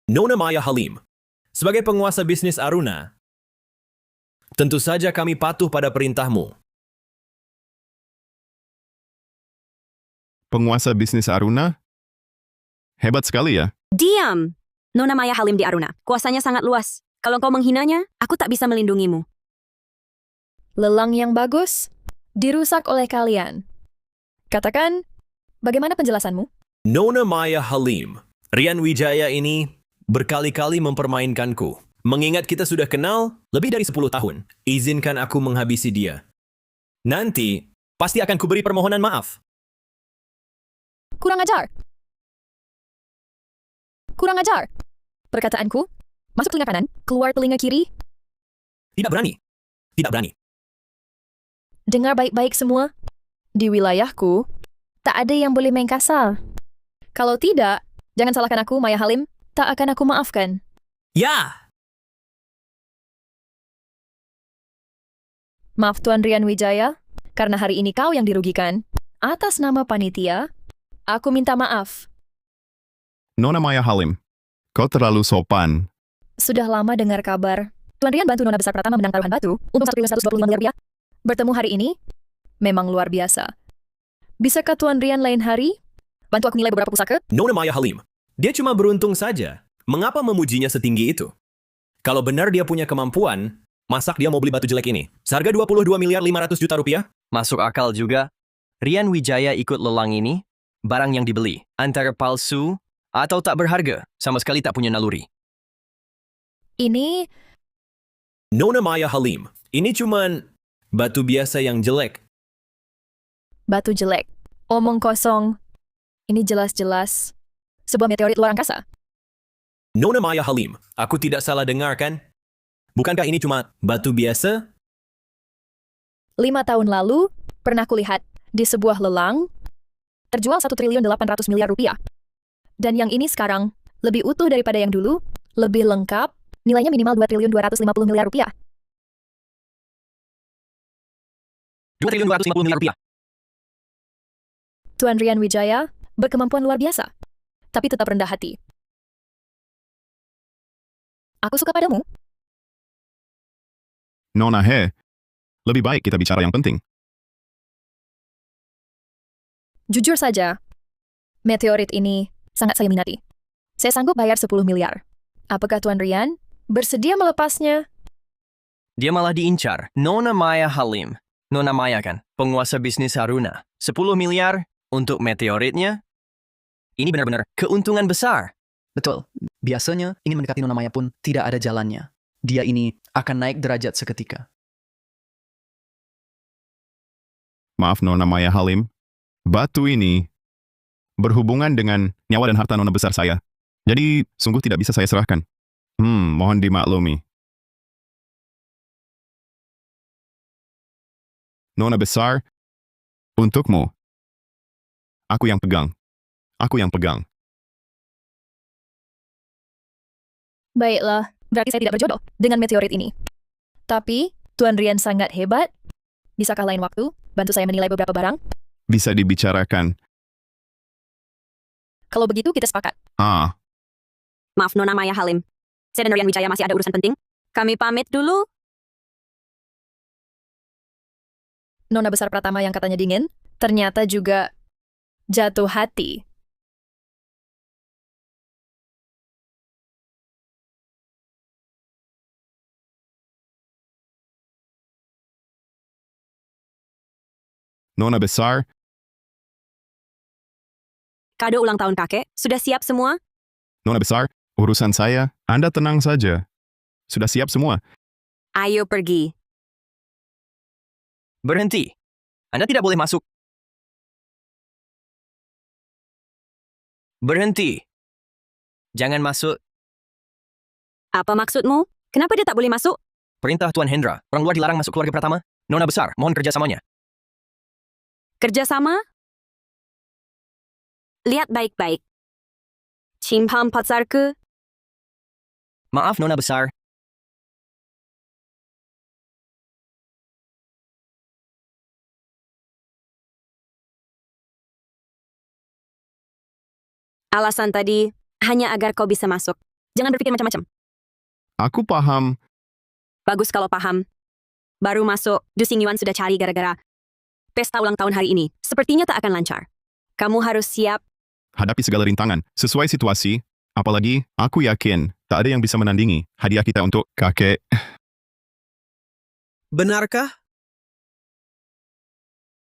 Nona Maya Halim, sebagai penguasa bisnis Aruna, tentu saja kami patuh pada perintahmu. Penguasa bisnis Aruna? Hebat sekali ya. Diam! Nona Maya Halim di Aruna. Kuasanya sangat luas. Kalau kau menghinanya, aku tak bisa melindungimu. Lelang yang bagus dirusak oleh kalian. Katakan, bagaimana penjelasanmu? Nona Maya Halim, Rian Wijaya ini berkali-kali mempermainkanku. Mengingat kita sudah kenal lebih dari 10 tahun, izinkan aku menghabisi dia. Nanti, pasti akan kuberi permohonan maaf. Kurang ajar! Kurang ajar! perkataanku? Masuk telinga kanan, keluar telinga kiri. Tidak berani. Tidak berani. Dengar baik-baik semua. Di wilayahku, tak ada yang boleh main kasar. Kalau tidak, jangan salahkan aku, Maya Halim. Tak akan aku maafkan. Ya! Maaf Tuan Rian Wijaya, karena hari ini kau yang dirugikan. Atas nama panitia, aku minta maaf. Nona Maya Halim, kau terlalu sopan. Sudah lama dengar kabar. Tuan Rian bantu Nona Besar Pratama menang taruhan batu untuk 1.125 miliar rupiah. Bertemu hari ini, memang luar biasa. Bisakah Tuan Rian lain hari? Bantu aku nilai beberapa pusaka? Nona Maya Halim. Dia cuma beruntung saja. Mengapa memujinya setinggi itu? Kalau benar dia punya kemampuan, masak dia mau beli batu jelek ini. Seharga 22 miliar 500 juta rupiah? Masuk akal juga. Rian Wijaya ikut lelang ini, barang yang dibeli, antara palsu atau tak berharga, sama sekali tak punya naluri. Ini, Nona Maya Halim. Ini cuman batu biasa yang jelek. batu jelek. Omong kosong. Ini jelas-jelas sebuah meteorit luar angkasa. Nona Maya Halim, aku tidak salah dengar kan? Bukankah ini cuma batu biasa? 5 tahun lalu, pernah kulihat di sebuah lelang, terjual 1.800 miliar rupiah. Dan yang ini sekarang, lebih utuh daripada yang dulu, lebih lengkap, nilainya minimal 2.250 miliar rupiah. 2.250 miliar rupiah. Tuan Rian Wijaya berkemampuan luar biasa, tapi tetap rendah hati. Aku suka padamu. Nona He, lebih baik kita bicara yang penting. Jujur saja, meteorit ini sangat saya minati. Saya sanggup bayar 10 miliar. Apakah Tuan Rian bersedia melepasnya? Dia malah diincar. Nona Maya Halim. Nona Maya kan, penguasa bisnis Haruna. 10 miliar untuk meteoritnya? Ini benar-benar keuntungan besar. Betul. Biasanya ingin mendekati Nona Maya pun tidak ada jalannya. Dia ini akan naik derajat seketika. Maaf Nona Maya Halim, batu ini berhubungan dengan nyawa dan harta Nona besar saya. Jadi, sungguh tidak bisa saya serahkan. Mohon dimaklumi. Nona besar, untukmu. Aku yang pegang. Aku yang pegang. Baiklah, berarti saya tidak berjodoh dengan meteorit ini. Tapi, Tuan Rian sangat hebat. Bisakah lain waktu bantu saya menilai beberapa barang? Bisa dibicarakan. Kalau begitu, kita sepakat. Maaf Nona Maya Halim. Saya dan Rian Wijaya masih ada urusan penting. Kami pamit dulu. Nona Besar Pratama yang katanya dingin, ternyata juga jatuh hati. Nona besar, Kado ulang tahun kakek, sudah siap semua? Nona besar, urusan saya, Anda tenang saja. Sudah siap semua. Ayo pergi. Berhenti. Anda tidak boleh masuk. Berhenti. Jangan masuk. Apa maksudmu? Kenapa dia tak boleh masuk? Perintah Tuan Hendra. Orang luar dilarang masuk keluarga Pratama. Nona besar, mohon kerjasamanya. Kerjasama? Lihat baik-baik. Cimpam pacarku. Maaf Nona besar. Alasan tadi hanya agar kau bisa masuk. Jangan berpikir macam-macam. Aku paham. Bagus kalau paham. Baru masuk, Du Xingyuan sudah cari gara-gara pesta ulang tahun hari ini. Sepertinya tak akan lancar. Kamu harus siap. Hadapi segala rintangan, sesuai situasi. Apalagi, aku yakin, tak ada yang bisa menandingi hadiah kita untuk kakek. Benarkah?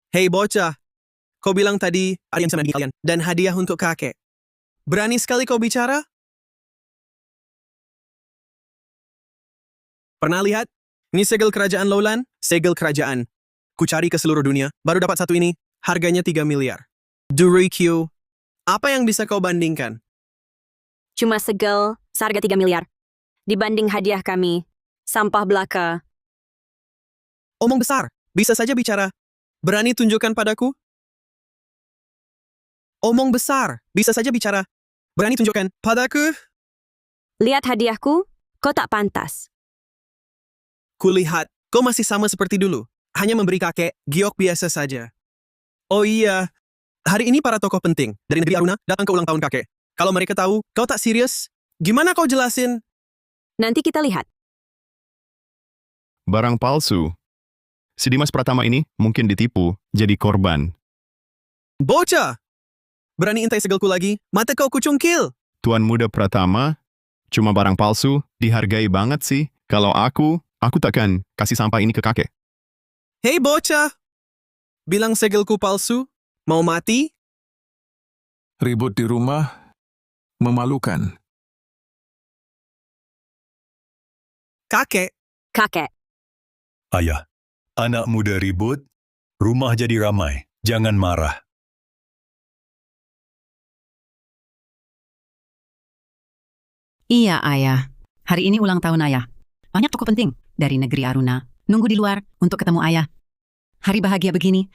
Hei bocah, kau bilang tadi ada yang bisa menandingi kalian dan hadiah untuk kakek. Berani sekali kau bicara? Pernah lihat? Ini segel kerajaan Lowland, segel kerajaan. Ku cari ke seluruh dunia, baru dapat satu ini, harganya 3 miliar. Durikyu, apa yang bisa kau bandingkan? Cuma segel seharga 3 miliar. Dibanding hadiah kami, sampah belaka. Omong besar, bisa saja bicara. Berani tunjukkan padaku? Omong besar, bisa saja bicara. Berani tunjukkan padaku? Lihat hadiahku, kau tak pantas. Kulihat, kau masih sama seperti dulu. Hanya memberi kakek giok biasa saja. Oh iya, hari ini para tokoh penting dari negeri Aruna datang ke ulang tahun kakek. Kalau mereka tahu kau tak serius, gimana kau jelasin? Nanti kita lihat. Barang palsu. Si Dimas Pratama ini mungkin ditipu, jadi korban. Bocah! Berani intai segelku lagi, mata kau kucungkil. Tuan Muda Pratama, cuma barang palsu, dihargai banget sih. Kalau aku takkan kasih sampah ini ke kakek. Hei bocah! Bilang segelku palsu, mau mati? Ribut di rumah, memalukan. Kakek, Kakek, Ayah, anak muda ribut, rumah jadi ramai. Jangan marah. Iya, Ayah. Hari ini ulang tahun Ayah. Banyak tokoh penting dari negeri Aruna nunggu di luar untuk ketemu Ayah. Hari bahagia begini,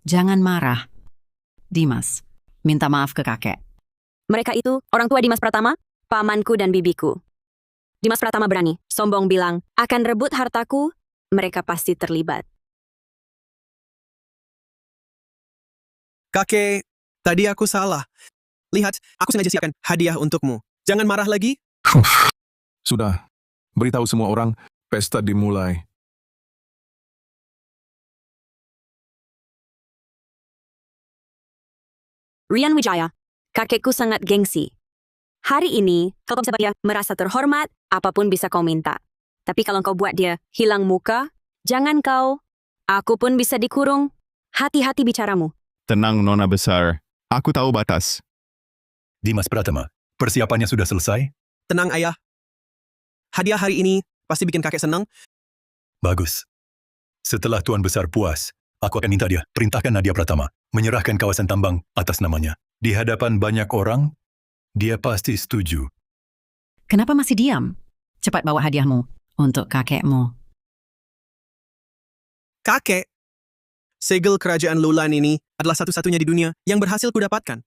jangan marah. Dimas, minta maaf ke kakek. mereka itu orang tua Dimas Pratama, pamanku dan bibiku. Dimas Pratama berani, sombong bilang, akan rebut hartaku, mereka pasti terlibat. kakek, tadi aku salah. Lihat, aku sengaja siapkan hadiah untukmu. Jangan marah lagi. Sudah, beritahu semua orang, pesta dimulai. Rian Wijaya, kakekku sangat gengsi. Hari ini, kalau bisa buat dia merasa terhormat, apapun bisa kau minta. Tapi kalau kau buat dia hilang muka, jangan kau. Aku pun bisa dikurung. Hati-hati bicaramu. Tenang, Nona Besar. Aku tahu batas. Dimas Pratama, persiapannya sudah selesai? Tenang, Ayah. Hadiah hari ini pasti bikin kakek senang. Bagus. Setelah Tuan Besar puas, aku akan minta dia perintahkan Nadia Pratama menyerahkan kawasan tambang atas namanya. Di hadapan banyak orang, dia pasti setuju. Kenapa masih diam? Cepat bawa hadiahmu untuk kakekmu. Kakek, segel kerajaan Lulan ini adalah satu-satunya di dunia yang berhasil kudapatkan.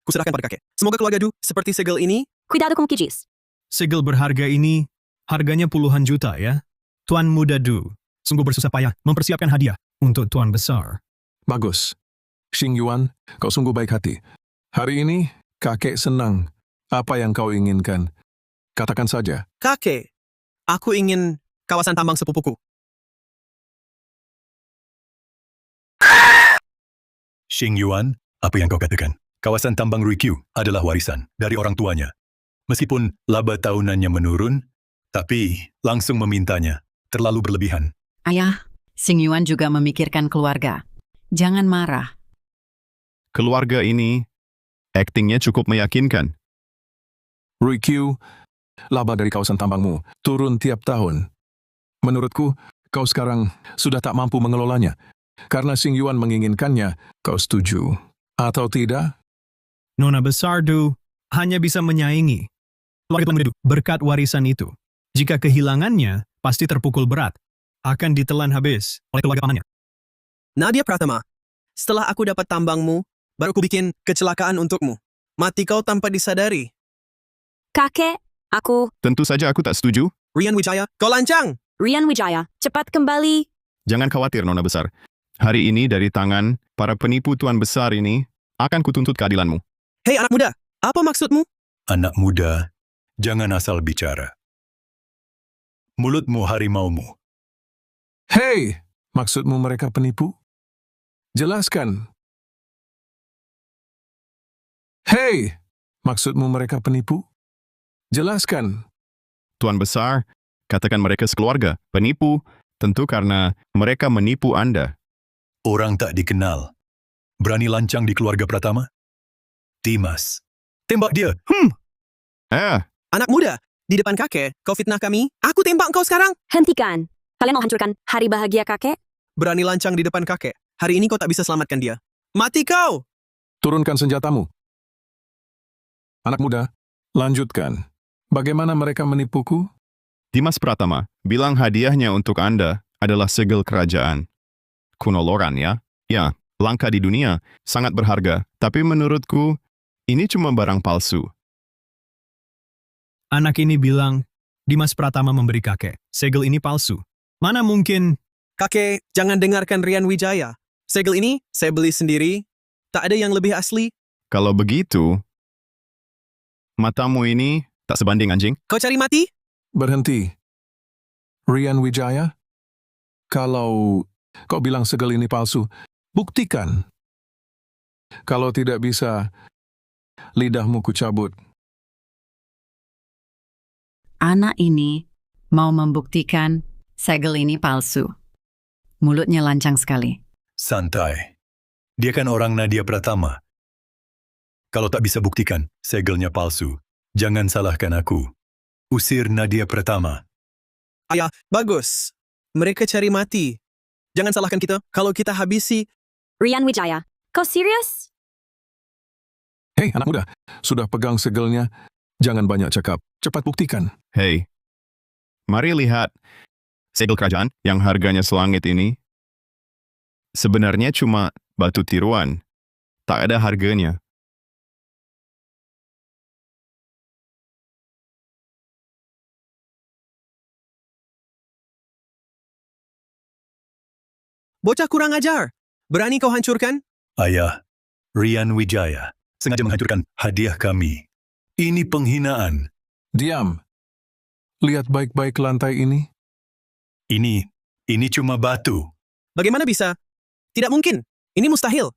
Kuserahkan pada kakek. Semoga keluarga Du seperti segel ini. Cuidado com o que diz. Segel berharga ini harganya puluhan juta ya. Tuan Muda Du, sungguh bersusah payah mempersiapkan hadiah untuk Tuan Besar. Bagus. Xing Yuan, kau sungguh baik hati. Hari ini, kakek senang. Apa yang kau inginkan? Katakan saja. Kakek, aku ingin kawasan tambang sepupuku. Xing Yuan, apa yang kau katakan? Kawasan tambang Rikyu adalah warisan dari orang tuanya. Meskipun laba tahunannya menurun, tapi langsung memintanya. Terlalu berlebihan. Ayah, Xing Yuan juga memikirkan keluarga. Jangan marah. Keluarga ini, aktingnya cukup meyakinkan. Rikyu, laba dari kawasan tambangmu turun tiap tahun. Menurutku, kau sekarang sudah tak mampu mengelolanya. Karena Xing Yuan menginginkannya, kau setuju. Atau tidak? Nona Besar Du hanya bisa menyaingi keluarga Tuan Muda Du berkat warisan itu. Jika kehilangannya, pasti terpukul berat. Akan ditelan habis oleh keluarga pamannya. Nadia Pratama, setelah aku dapat tambangmu, baru ku bikin kecelakaan untukmu. Mati kau tanpa disadari. Kakek, aku, Tentu saja aku tak setuju. Rian Wijaya, kau lancang! Rian Wijaya, cepat kembali. Jangan khawatir, Nona Besar. Hari ini dari tangan para penipu Tuan Besar ini, akan kutuntut keadilanmu. Hei anak muda, apa maksudmu? Anak muda, jangan asal bicara. Mulutmu harimaumu. Hei, maksudmu mereka penipu? Jelaskan. Hei, maksudmu mereka penipu? Jelaskan. Tuan Besar, katakan mereka sekeluarga, penipu, tentu karena mereka menipu Anda. Orang tak dikenal. Berani lancang di keluarga Pratama? Dimas. Tembak dia. Anak muda, di depan kakek, kau fitnah kami, aku tembak kau sekarang. Hentikan. Kalian mau hancurkan hari bahagia kakek? Berani lancang di depan kakek. Hari ini kau tak bisa selamatkan dia. Mati kau! Turunkan senjatamu. Anak muda, lanjutkan. Bagaimana mereka menipuku? Dimas Pratama bilang hadiahnya untuk Anda adalah segel kerajaan. Kuno Loran ya? Ya, langka di dunia, sangat berharga. Tapi menurutku, ini cuma barang palsu. Anak ini bilang, Dimas Pratama memberi kakek. Segel ini palsu. Mana mungkin? Kakek, jangan dengarkan Rian Wijaya. Segel ini saya beli sendiri. Tak ada yang lebih asli. Kalau begitu, matamu ini tak sebanding anjing. Kau cari mati? Berhenti. Rian Wijaya, kalau kau bilang segel ini palsu, buktikan. Kalau tidak bisa, lidahmu kucabut. Anak ini mau membuktikan segel ini palsu. Mulutnya lancang sekali. Santai. Dia kan orang Nadia Pratama. Kalau tak bisa buktikan segelnya palsu, jangan salahkan aku. Usir Nadia Pratama. Ayah, bagus. Mereka cari mati. Jangan salahkan kita kalau kita habisi. Rian Wijaya, kau serius? Hei, anak muda, sudah pegang segelnya, jangan banyak cakap. Cepat buktikan. Hei, mari lihat segel kerajaan yang harganya selangit ini. Sebenarnya cuma batu tiruan. Tak ada harganya. Bocah kurang ajar. Berani kau hancurkan? Ayah, Rian Wijaya sengaja menghancurkan hadiah kami. Ini penghinaan. Diam. Lihat baik-baik lantai ini. Ini cuma batu. Bagaimana bisa? Tidak mungkin. Ini mustahil.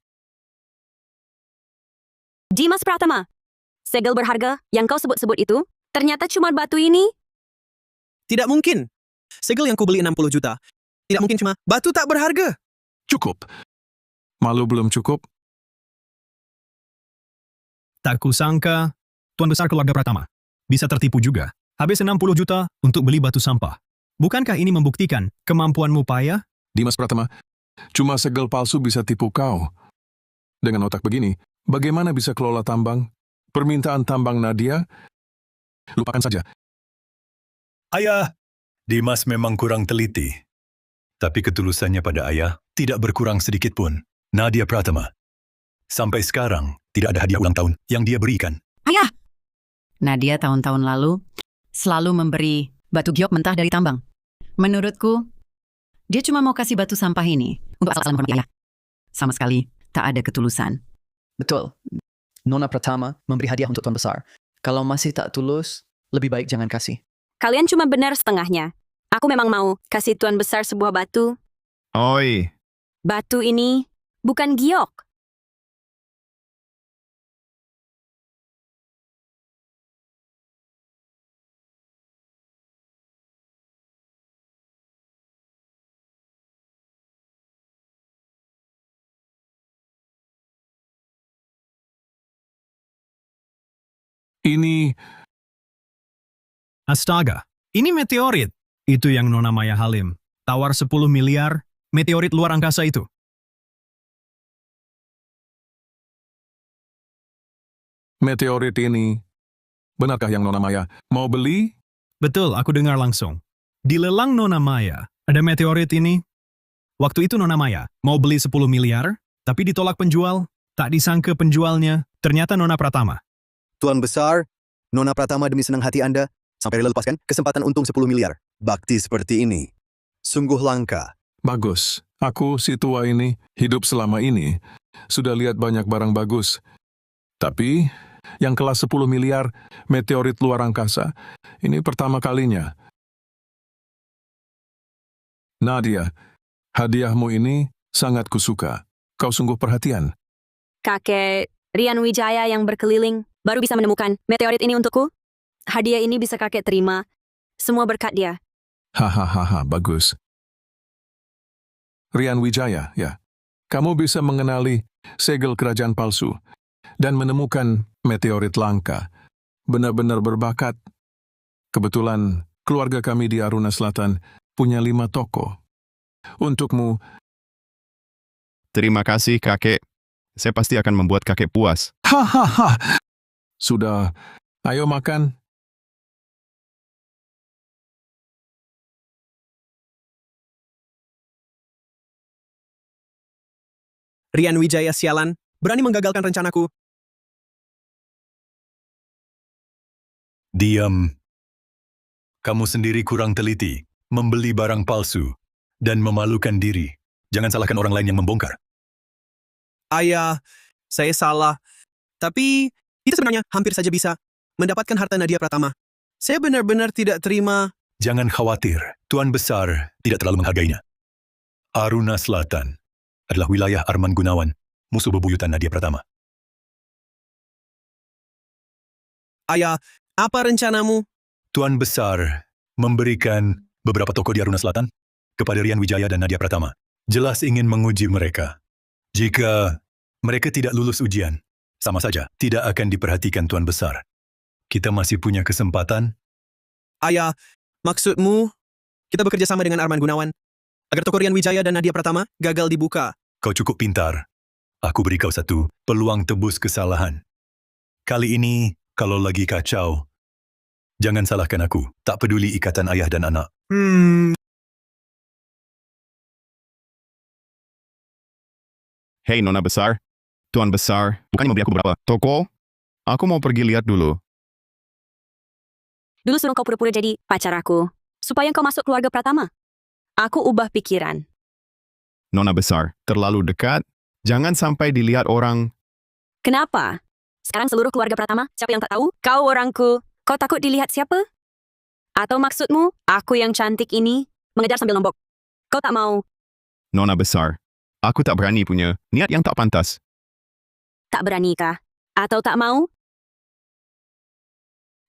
Dimas Pratama, segel berharga yang kau sebut-sebut itu ternyata cuma batu ini? Tidak mungkin. Segel yang kubeli 60 juta. Tidak mungkin cuma batu tak berharga. Cukup. Malu belum cukup? Tak kusangka, Tuan Besar keluarga Pratama bisa tertipu juga. Habis 60 juta untuk beli batu sampah. Bukankah ini membuktikan kemampuanmu payah? Dimas Pratama, cuma segel palsu bisa tipu kau. Dengan otak begini, bagaimana bisa kelola tambang? Permintaan tambang Nadia? Lupakan saja. Ayah, Dimas memang kurang teliti. Tapi ketulusannya pada ayah tidak berkurang sedikit pun. Nadia Pratama. Sampai sekarang, tidak ada hadiah ulang tahun yang dia berikan. Ayah! Nadia tahun-tahun lalu selalu memberi batu giok mentah dari tambang. Menurutku, dia cuma mau kasih batu sampah ini untuk asal-asalan menghormati ayah. Sama sekali tak ada ketulusan. Betul. Nona Pratama memberi hadiah untuk Tuan Besar. Kalau masih tak tulus, lebih baik jangan kasih. Kalian cuma benar setengahnya. Aku memang mau kasih Tuan Besar sebuah batu. Oi, Batu ini bukan giok. Ini Astaga, ini meteorit. Itu yang Nona Maya Halim. Tawar 10 miliar, meteorit luar angkasa itu. meteorit ini, benarkah yang Nona Maya mau beli? Betul, aku dengar langsung. Di lelang Nona Maya, ada meteorit ini. Waktu itu Nona Maya mau beli 10 miliar, tapi ditolak penjual. Tak disangka penjualnya, ternyata Nona Pratama. Tuan Besar, Nona Pratama demi senang hati Anda, sampai rela lepaskan kesempatan untung 10 miliar. Bakti seperti ini. Sungguh langka. Bagus. Aku, si tua ini, hidup selama ini. Sudah lihat banyak barang bagus. Tapi, yang kelas 10 miliar, meteorit luar angkasa, ini pertama kalinya. Nadia, hadiahmu ini sangat kusuka. Kau sungguh perhatian. Kakek Rian Wijaya yang berkeliling baru bisa menemukan meteorit ini untukku. Hadiah ini bisa kakek terima. Semua berkat dia. Hahaha, bagus. Rian Wijaya, ya. Kamu bisa mengenali segel kerajaan palsu dan menemukan meteorit langka. Benar-benar berbakat. Kebetulan, keluarga kami di Aruna Selatan punya 5 toko. Untukmu. Terima kasih, kakek. Saya pasti akan membuat kakek puas. Hahaha. Sudah, ayo makan. Rian Wijaya sialan, berani menggagalkan rencanaku. Diam. Kamu sendiri kurang teliti, membeli barang palsu, dan memalukan diri. Jangan salahkan orang lain yang membongkar. Ayah, saya salah. Tapi, kita sebenarnya hampir saja bisa mendapatkan harta Nadia Pratama. Saya benar-benar tidak terima. Jangan khawatir, Tuan Besar tidak terlalu menghargainya. Aruna Selatan adalah wilayah Arman Gunawan, musuh bebuyutan Nadia Pratama. Ayah, apa rencanamu? Tuan Besar memberikan beberapa toko di Aruna Selatan kepada Rian Wijaya dan Nadia Pratama. Jelas ingin menguji mereka. Jika mereka tidak lulus ujian, sama saja tidak akan diperhatikan Tuan Besar. Kita masih punya kesempatan. Ayah, maksudmu kita bekerja sama dengan Arman Gunawan agar toko Rian Wijaya dan Nadia Pratama gagal dibuka. Kau cukup pintar. Aku beri kau satu peluang tebus kesalahan. Kali ini, kalau lagi kacau, jangan salahkan aku. Tak peduli ikatan ayah dan anak. Hei Nona Besar, Tuan Besar, bukannya membeli aku berapa toko? Aku mau pergi lihat dulu. Dulu suruh kau pura-pura jadi pacar aku, supaya kau masuk keluarga Pratama. Aku ubah pikiran. Nona Besar, terlalu dekat, jangan sampai dilihat orang. Kenapa? Sekarang seluruh keluarga Pratama, siapa yang tak tahu? Kau orangku. Kau takut dilihat siapa? Atau maksudmu, aku yang cantik ini, mengejar sambil nombok? Kau tak mau? Nona Besar, aku tak berani punya niat yang tak pantas. Tak berani kah? Atau tak mau?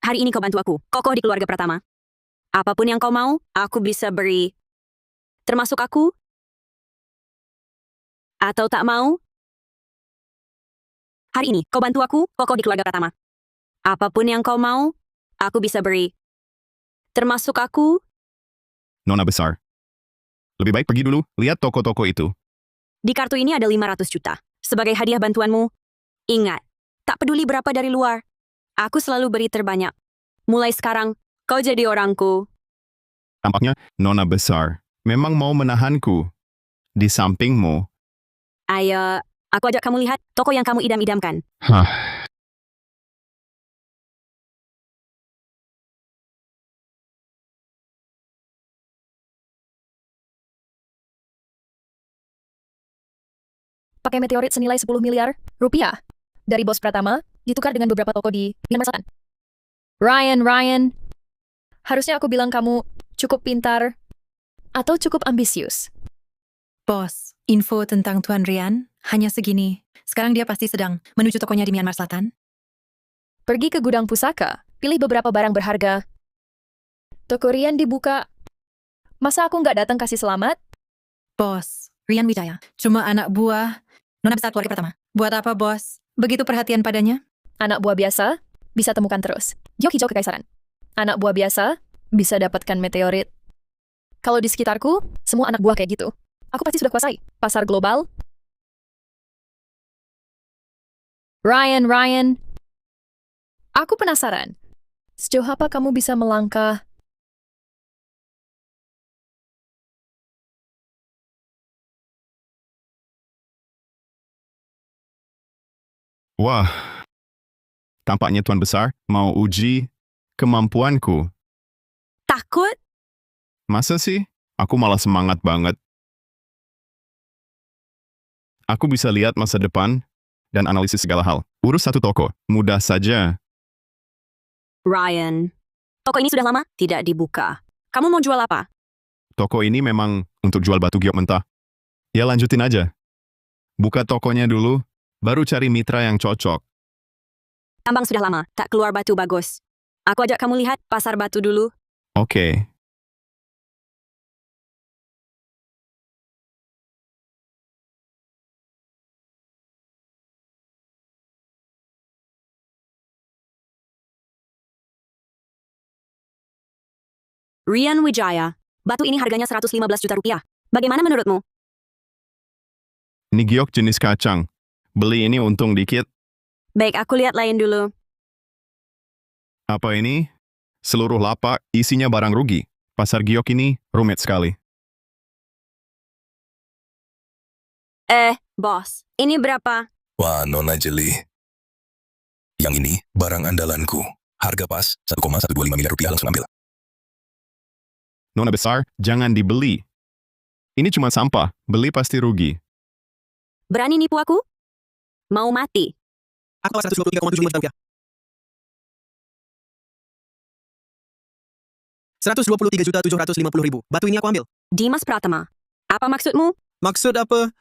Hari ini kau bantu aku, kokoh di keluarga Pratama. Apapun yang kau mau, aku bisa beri. Termasuk aku? Atau tak mau? Hari ini, kau bantu aku, kokoh di keluarga Pratama. Apapun yang kau mau, aku bisa beri. Termasuk aku? Nona Besar, lebih baik pergi dulu, lihat toko-toko itu. Di kartu ini ada 500 juta. Sebagai hadiah bantuanmu, ingat, tak peduli berapa dari luar, aku selalu beri terbanyak. Mulai sekarang, kau jadi orangku. Tampaknya Nona Besar memang mau menahanku di sampingmu. Ayo, aku ajak kamu lihat toko yang kamu idam-idamkan. Hah. Pakai meteorit senilai 10 miliar rupiah dari bos Pratama, ditukar dengan beberapa toko di Myanmar Selatan. Ryan, harusnya aku bilang kamu cukup pintar atau cukup ambisius. Bos, info tentang Tuan Rian hanya segini. Sekarang dia pasti sedang menuju tokonya di Myanmar Selatan. Pergi ke gudang pusaka, pilih beberapa barang berharga. Toko Rian dibuka. Masa aku nggak datang kasih selamat? Bos, Rian Wijaya, cuma anak buah Nona Besar keluarga Pratama. Buat apa, bos? Begitu perhatian padanya? Anak buah biasa, bisa temukan terus. Giok hijau kekaisaran. Anak buah biasa, bisa dapatkan meteorit. Kalau di sekitarku, semua anak buah kayak gitu. Aku pasti sudah kuasai pasar global. Ryan, aku penasaran. Sejauh apa kamu bisa melangkah? Wah, tampaknya Tuan Besar mau uji kemampuanku. Takut? Masa sih? Aku malah semangat banget. Aku bisa lihat masa depan dan analisis segala hal. Urus satu toko, mudah saja. Ryan, toko ini sudah lama tidak dibuka. Kamu mau jual apa? Toko ini memang untuk jual batu giok mentah. Ya lanjutin aja. Buka tokonya dulu, baru cari mitra yang cocok. Tambang sudah lama, tak keluar batu bagus. Aku ajak kamu lihat pasar batu dulu. Oke. Rian Wijaya, batu ini harganya 115 juta rupiah. Bagaimana menurutmu? Ini giok jenis kacang. Beli ini untung dikit. Baik, aku lihat lain dulu. Apa ini? Seluruh lapak isinya barang rugi. Pasar giok ini rumit sekali. Bos, ini berapa? Wah, Nona Jeli. Yang ini barang andalanku. Harga pas, 1,125 miliar rupiah, langsung ambil. Nona besar, jangan dibeli. Ini cuma sampah, beli pasti rugi. Berani nipu aku? Mau mati? Aku 123,75 juta rupiah. 123.750.000. Batu ini aku ambil. Dimas Pratama, apa maksudmu? Maksud apa?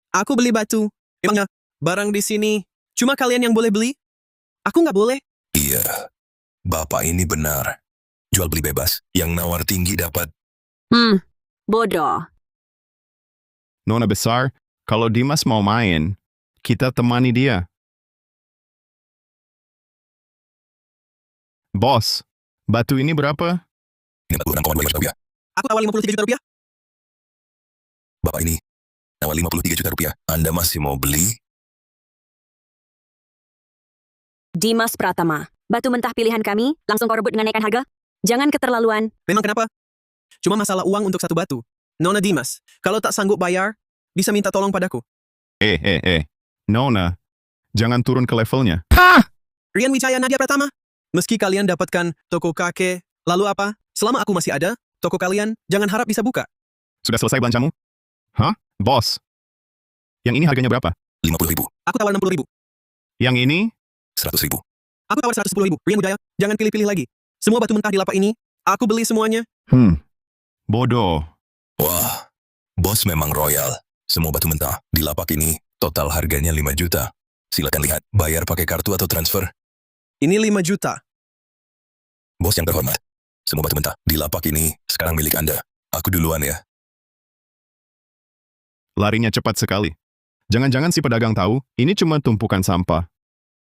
Aku beli batu. Emangnya barang di sini cuma kalian yang boleh beli? Aku nggak boleh. Iya, Bapak ini benar. Jual beli bebas, yang nawar tinggi dapat. Bodoh. Nona besar, kalau Dimas mau main, kita temani dia. Bos, batu ini berapa? Ini 46,2 juta rupiah. Aku tawar 53 juta rupiah. Bapak ini, nawar 53 juta rupiah. Anda masih mau beli? Dimas Pratama, batu mentah pilihan kami, langsung kau rebut dengan naikkan harga? Jangan keterlaluan. Memang kenapa? Cuma masalah uang untuk satu batu. Nona Dimas, kalau tak sanggup bayar, bisa minta tolong padaku. Nona, jangan turun ke levelnya. Rian Wijaya Nadia Pratama. Meski kalian dapatkan toko kakek, lalu apa? Selama aku masih ada, toko kalian jangan harap bisa buka. Sudah selesai belanjamu? Hah? Bos, yang ini harganya berapa? 50.000. Aku tawar 60.000. Yang ini? 100.000. Aku tawar 110.000. Rian Wijaya, jangan pilih-pilih lagi. Semua batu mentah di lapak ini, aku beli semuanya. Bodoh. Wah, bos memang royal. Semua batu mentah di lapak ini, total harganya 5 juta. Silakan lihat, bayar pakai kartu atau transfer. Ini 5 juta. Bos yang terhormat, semua batu mentah di lapak ini sekarang milik Anda. Aku duluan ya. Larinya cepat sekali. Jangan-jangan si pedagang tahu, ini cuma tumpukan sampah.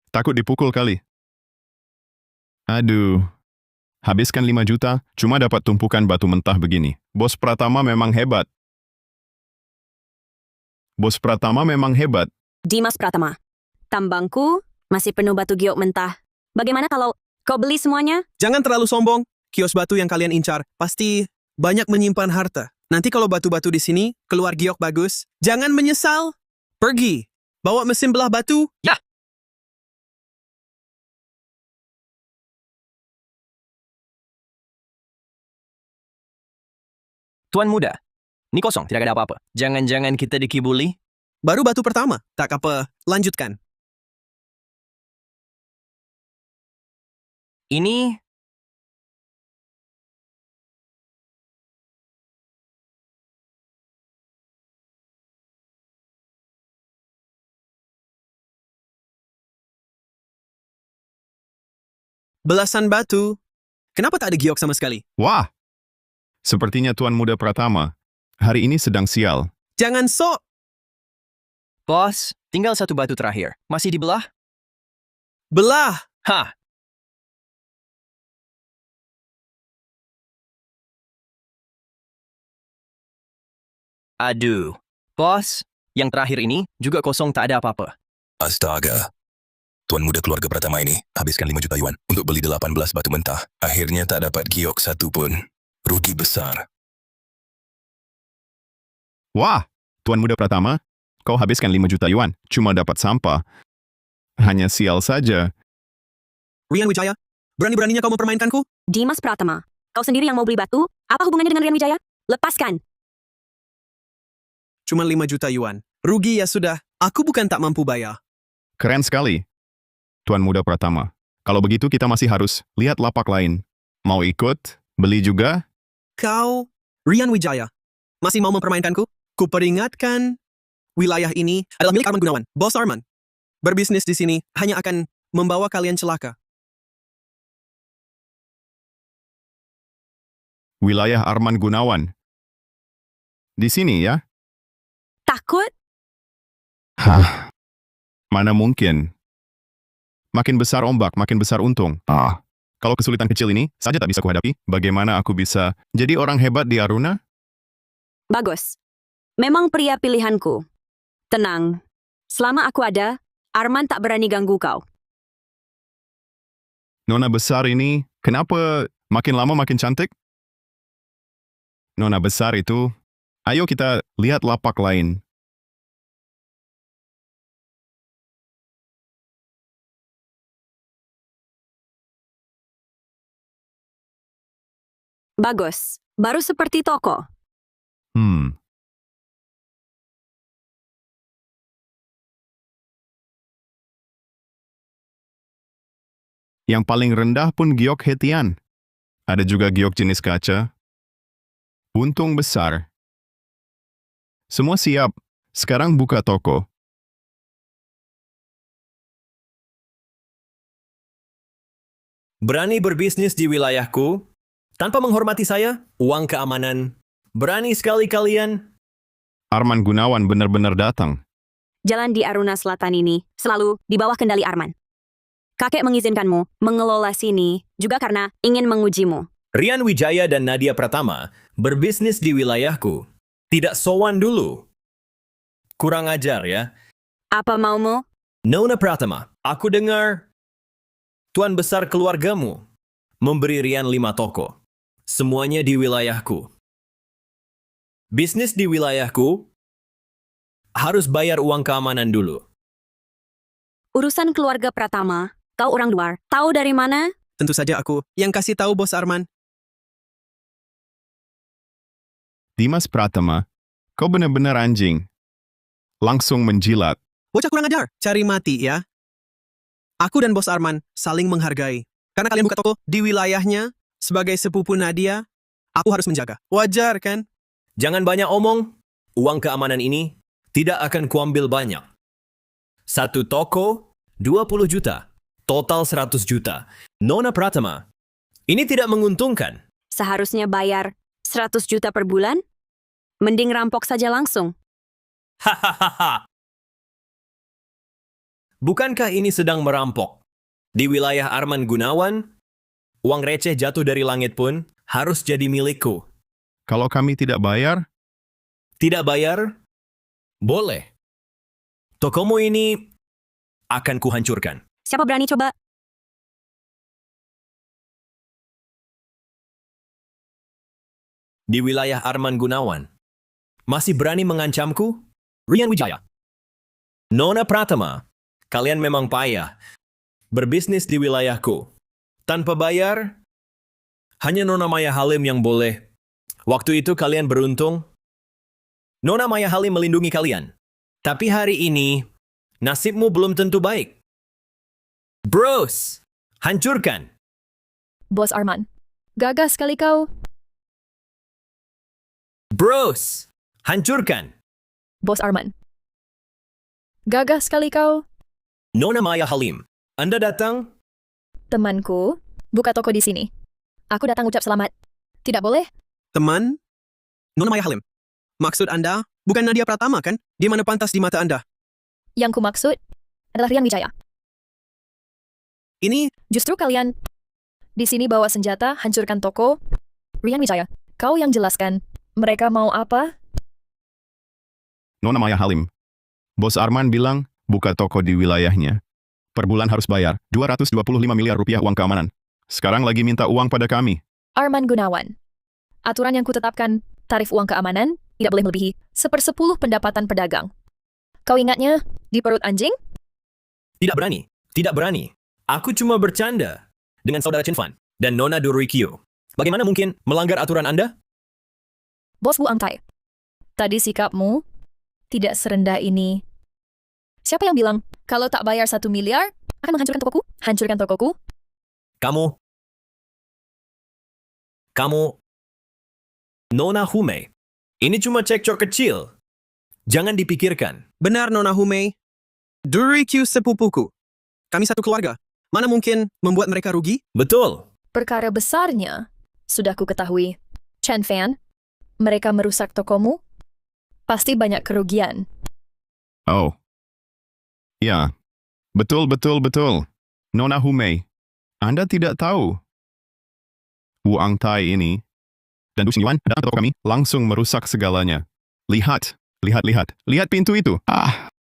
Takut dipukul kali. Aduh, habiskan 5 juta, cuma dapat tumpukan batu mentah begini. Bos Pratama memang hebat. Bos Pratama memang hebat. Dimas Pratama, tambangku masih penuh batu giok mentah. Bagaimana kalau kau beli semuanya? Jangan terlalu sombong. Kios batu yang kalian incar pasti banyak menyimpan harta. Nanti kalau batu-batu di sini keluar giok bagus, jangan menyesal. Pergi. Bawa mesin belah batu. Ya. Tuan muda, ini kosong, tidak ada apa-apa. Jangan-jangan kita dikibuli? Baru batu pertama. Tak apa, lanjutkan. Ini Belasan batu. Kenapa tak ada giok sama sekali? Wah, sepertinya Tuan Muda Pratama hari ini sedang sial. Jangan sok. bos, tinggal satu batu terakhir. Masih dibelah? Belah. Hah, aduh. Bos, yang terakhir ini juga kosong, tak ada apa-apa. Astaga. Tuan muda keluarga Pratama ini habiskan 5 juta yuan untuk beli 18 batu mentah. Akhirnya tak dapat giok satu pun. Rugi besar. Wah, Tuan Muda Pratama, kau habiskan 5 juta yuan, cuma dapat sampah. Hanya sial saja. Rian Wijaya, berani-beraninya kau mempermainkanku? Dimas Pratama, kau sendiri yang mau beli batu? Apa hubungannya dengan Rian Wijaya? Lepaskan. Cuma 5 juta yuan. Rugi ya sudah. Aku bukan tak mampu bayar. Keren sekali, Tuan Muda Pratama. Kalau begitu kita masih harus lihat lapak lain. Mau ikut? Beli juga? Kau, Rian Wijaya, masih mau mempermainkanku? Kuperingatkan, wilayah ini adalah milik Arman Gunawan, Bos Arman. Berbisnis di sini hanya akan membawa kalian celaka. Wilayah Arman Gunawan. Di sini ya? Takut? Hah? Mana mungkin? Makin besar ombak, makin besar untung. Kalau kesulitan kecil ini saja tak bisa kuhadapi, bagaimana aku bisa jadi orang hebat di Aruna? Bagus. Memang pria pilihanku. Tenang. Selama aku ada, Arman tak berani ganggu kau. Nona besar ini, kenapa makin lama makin cantik? Nona besar itu, ayo kita lihat lapak lain. Bagus. Baru seperti toko. Yang paling rendah pun giok hetian. Ada juga giok jenis kaca. Untung besar. Semua siap. Sekarang buka toko. Berani berbisnis di wilayahku tanpa menghormati saya? Uang keamanan. Berani sekali kalian. Arman Gunawan benar-benar datang. Jalan di Aruna Selatan ini selalu di bawah kendali Arman. Kakek mengizinkanmu mengelola sini juga karena ingin mengujimu. Rian Wijaya dan Nadia Pratama berbisnis di wilayahku. Tidak sowan dulu. Kurang ajar ya. Apa maumu? Nona Pratama, aku dengar tuan besar keluargamu memberi Rian 5 toko. Semuanya di wilayahku. Bisnis di wilayahku harus bayar uang keamanan dulu. Urusan keluarga Pratama, kau orang luar, tahu dari mana? Tentu saja aku yang kasih tahu Bos Arman. Dimas Pratama, kau benar-benar anjing. Langsung menjilat. Bocah kurang ajar, cari mati ya. Aku dan Bos Arman saling menghargai. Karena kalian buka toko di wilayahnya, sebagai sepupu Nadia, aku harus menjaga. Wajar kan? Jangan banyak omong. Uang keamanan ini tidak akan kuambil banyak. 1 toko, 20 juta. Total 100 juta. Nona Pratama, ini tidak menguntungkan. Seharusnya bayar 100 juta per bulan? Mending rampok saja langsung. Hahaha. Bukankah ini sedang merampok? Di wilayah Arman Gunawan, uang receh jatuh dari langit pun harus jadi milikku. Kalau kami tidak bayar? Tidak bayar? Boleh. Tokomu ini akan kuhancurkan. Siapa berani coba? Di wilayah Arman Gunawan, masih berani mengancamku? Rian Wijaya. Nona Pratama, kalian memang payah. Berbisnis di wilayahku. Tanpa bayar, hanya Nona Maya Halim yang boleh. Waktu itu kalian beruntung. Nona Maya Halim melindungi kalian. Tapi hari ini, nasibmu belum tentu baik. Bros, hancurkan. Bos Arman, gagah sekali kau. Bros, hancurkan. Bos Arman, gagah sekali kau. Nona Maya Halim, Anda datang? Temanku, buka toko di sini. Aku datang ucap selamat. Tidak boleh? Teman? Nona Maya Halim, maksud Anda bukan Nadia Pratama kan? Di mana pantas di mata Anda? Yang ku maksud adalah Rian Wijaya. Ini Justru kalian di sini bawa senjata, hancurkan toko. Rian Wijaya, kau yang jelaskan. Mereka mau apa? Nona Maya Halim. Bos Arman bilang, buka toko di wilayahnya. Per bulan harus bayar 225 miliar rupiah uang keamanan. Sekarang lagi minta uang pada kami. Arman Gunawan. Aturan yang kutetapkan, tarif uang keamanan tidak boleh melebihi 1/10 pendapatan pedagang. Kau ingatnya di perut anjing? Tidak berani. Tidak berani. Aku cuma bercanda dengan saudara Chen Fan dan Nona Durikyo. Bagaimana mungkin melanggar aturan Anda? Bos Bu Angtai, tadi sikapmu tidak serendah ini. Siapa yang bilang kalau tak bayar 1 miliar akan menghancurkan tokoku? Hancurkan tokoku? Kamu, Nona Hume, ini cuma cekcok kecil. Jangan dipikirkan. benar Nona Hume. Durikyu sepupuku. Kami satu keluarga. Mana mungkin membuat mereka rugi? Betul. Perkara besarnya sudah ku ketahui. Chen Fan, mereka merusak tokomu? Pasti banyak kerugian. Oh. Ya. Betul. Nona Hume, Anda tidak tahu. Wu Angtai ini dan Du Xingyuan datang ke toko kami, langsung merusak segalanya. Lihat. Lihat pintu itu.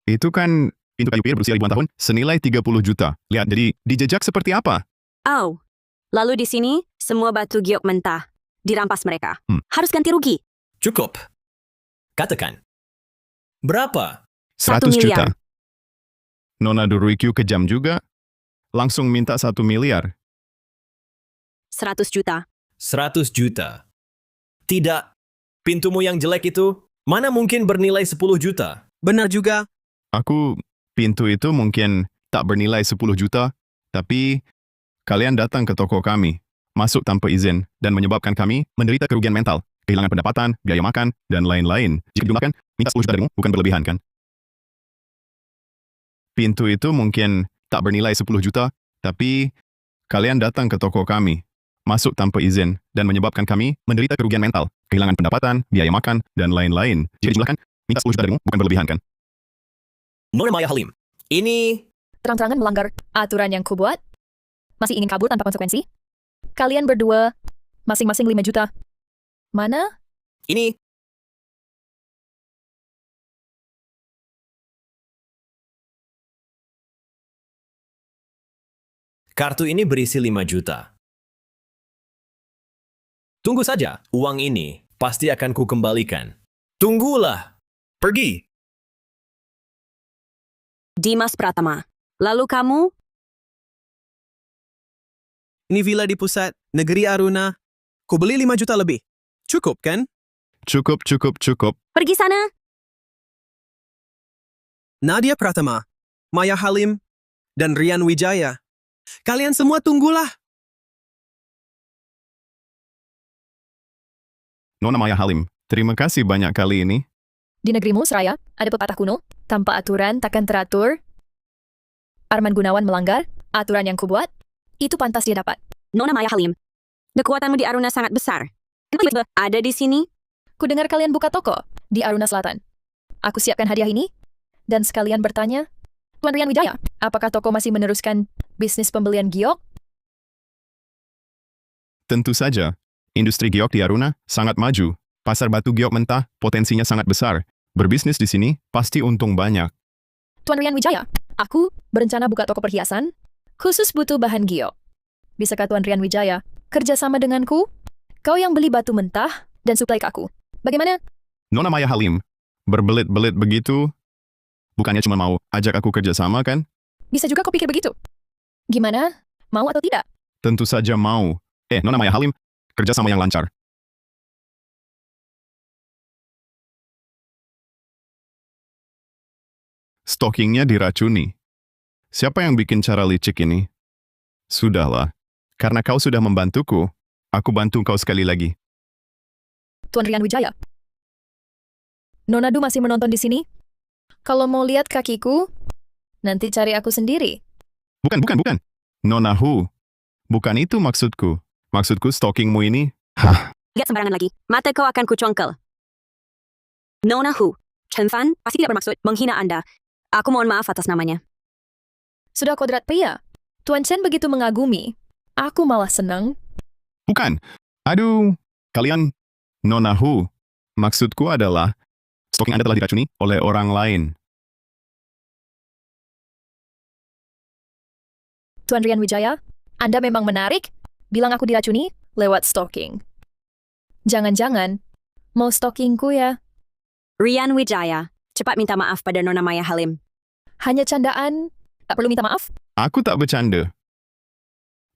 Itu kan pintu kayu pir berusia ribuan tahun, senilai 30 juta. Lihat, jadi dijejak seperti apa? Oh. Lalu di sini, semua batu giok mentah. Dirampas mereka. Harus ganti rugi. Cukup. Katakan. Berapa? 100 miliar. juta. Nona Durikyu kejam juga. Langsung minta 1 miliar. 100 juta. 100 juta. Tidak. Pintumu yang jelek itu, mana mungkin bernilai 10 juta? Benar juga. Pintu itu mungkin tak bernilai 10 juta, tapi kalian datang ke toko kami, masuk tanpa izin, dan menyebabkan kami menderita kerugian mental, kehilangan pendapatan, biaya makan, dan lain-lain. Jika dijumlahkan, minta 10 juta darimu bukan berlebihan, kan? Pintu itu mungkin tak bernilai 10 juta, tapi kalian datang ke toko kami, masuk tanpa izin, dan menyebabkan kami menderita kerugian mental, kehilangan pendapatan, biaya makan, dan lain-lain. Jika dijumlahkan, minta 10 juta darimu bukan berlebihan, kan? Nona Maya Halim, ini Terang-terangan melanggar aturan yang kubuat? Masih ingin kabur tanpa konsekuensi? Kalian berdua, masing-masing 5 juta. Mana? Ini kartu ini berisi 5 juta. Tunggu saja, uang ini pasti akan kukembalikan. Tunggulah. Pergi. Dimas Pratama. Lalu kamu? Ini villa di pusat, negeri Aruna. Ku beli 5 juta lebih. Cukup, kan? Cukup. Pergi sana. Nadia Pratama, Maya Halim, dan Rian Wijaya. Kalian semua tunggulah. Nona Maya Halim, terima kasih banyak kali ini. Di negerimu, Seraya, ada pepatah kuno, tanpa aturan takkan teratur. Arman Gunawan melanggar aturan yang kubuat, itu pantas dia dapat. Nona Maya Halim. Kekuatanmu di Aruna sangat besar. Kenapa ada di sini? Ku dengar kalian buka toko di Aruna Selatan. Aku siapkan hadiah ini, dan sekalian bertanya, Tuan Rian Wijaya, apakah toko masih meneruskan bisnis pembelian giok? Tentu saja, industri giok di Aruna sangat maju. Pasar batu giok mentah potensinya sangat besar. Berbisnis di sini pasti untung banyak. Tuan Rian Wijaya, aku berencana buka toko perhiasan, khusus butuh bahan giok. Bisakah Tuan Rian Wijaya kerjasama denganku? Kau yang beli batu mentah dan suplai ke aku. Bagaimana? Nona Maya Halim, berbelit-belit begitu, bukannya cuma mau ajak aku kerjasama, kan? Bisa juga kau pikir begitu. Gimana? Mau atau tidak? Tentu saja mau. Nona Maya Halim, kerjasama yang lancar. Stockingnya diracuni. Siapa yang bikin cara licik ini? Sudahlah. Karena kau sudah membantuku, aku bantu kau sekali lagi. Tuan Rian Wijaya. Nona Du masih menonton di sini? Kalau mau lihat kakiku, nanti cari aku sendiri. Bukan. Nona Hu. Bukan itu maksudku. Maksudku stockingmu ini. Hah. Lihat sembarangan lagi. Mata kau akan kucongkel. Nona Hu. Chen Fan pasti tidak bermaksud menghina Anda. Aku mohon maaf atas namanya. Sudah kodrat pria. Tuan Chen begitu mengagumi. Aku malah senang. Bukan. Aduh. Kalian. Nona Hu. Maksudku adalah stocking Anda telah diracuni oleh orang lain. Tuan Rian Wijaya, Anda memang menarik. Bilang aku diracuni lewat stalking. Jangan-jangan mau stalkingku ya? Rian Wijaya, cepat minta maaf pada Nona Maya Halim. Hanya candaan, tak perlu minta maaf? Aku tak bercanda.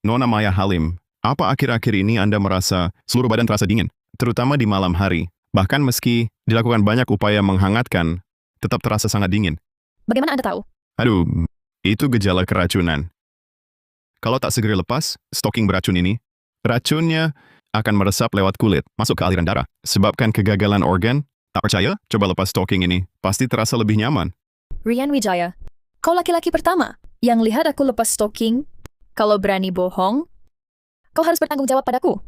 Nona Maya Halim, apa akhir-akhir ini Anda merasa seluruh badan terasa dingin? Terutama di malam hari. Bahkan meski dilakukan banyak upaya menghangatkan, tetap terasa sangat dingin. Bagaimana Anda tahu? Aduh, itu gejala keracunan. Kalau tak segera lepas, stocking beracun ini, racunnya akan meresap lewat kulit, masuk ke aliran darah. Sebabkan kegagalan organ. Tak percaya? Coba lepas stocking ini. Pasti terasa lebih nyaman. Rian Wijaya, kau laki-laki pertama yang lihat aku lepas stocking. Kalau berani bohong, kau harus bertanggung jawab padaku.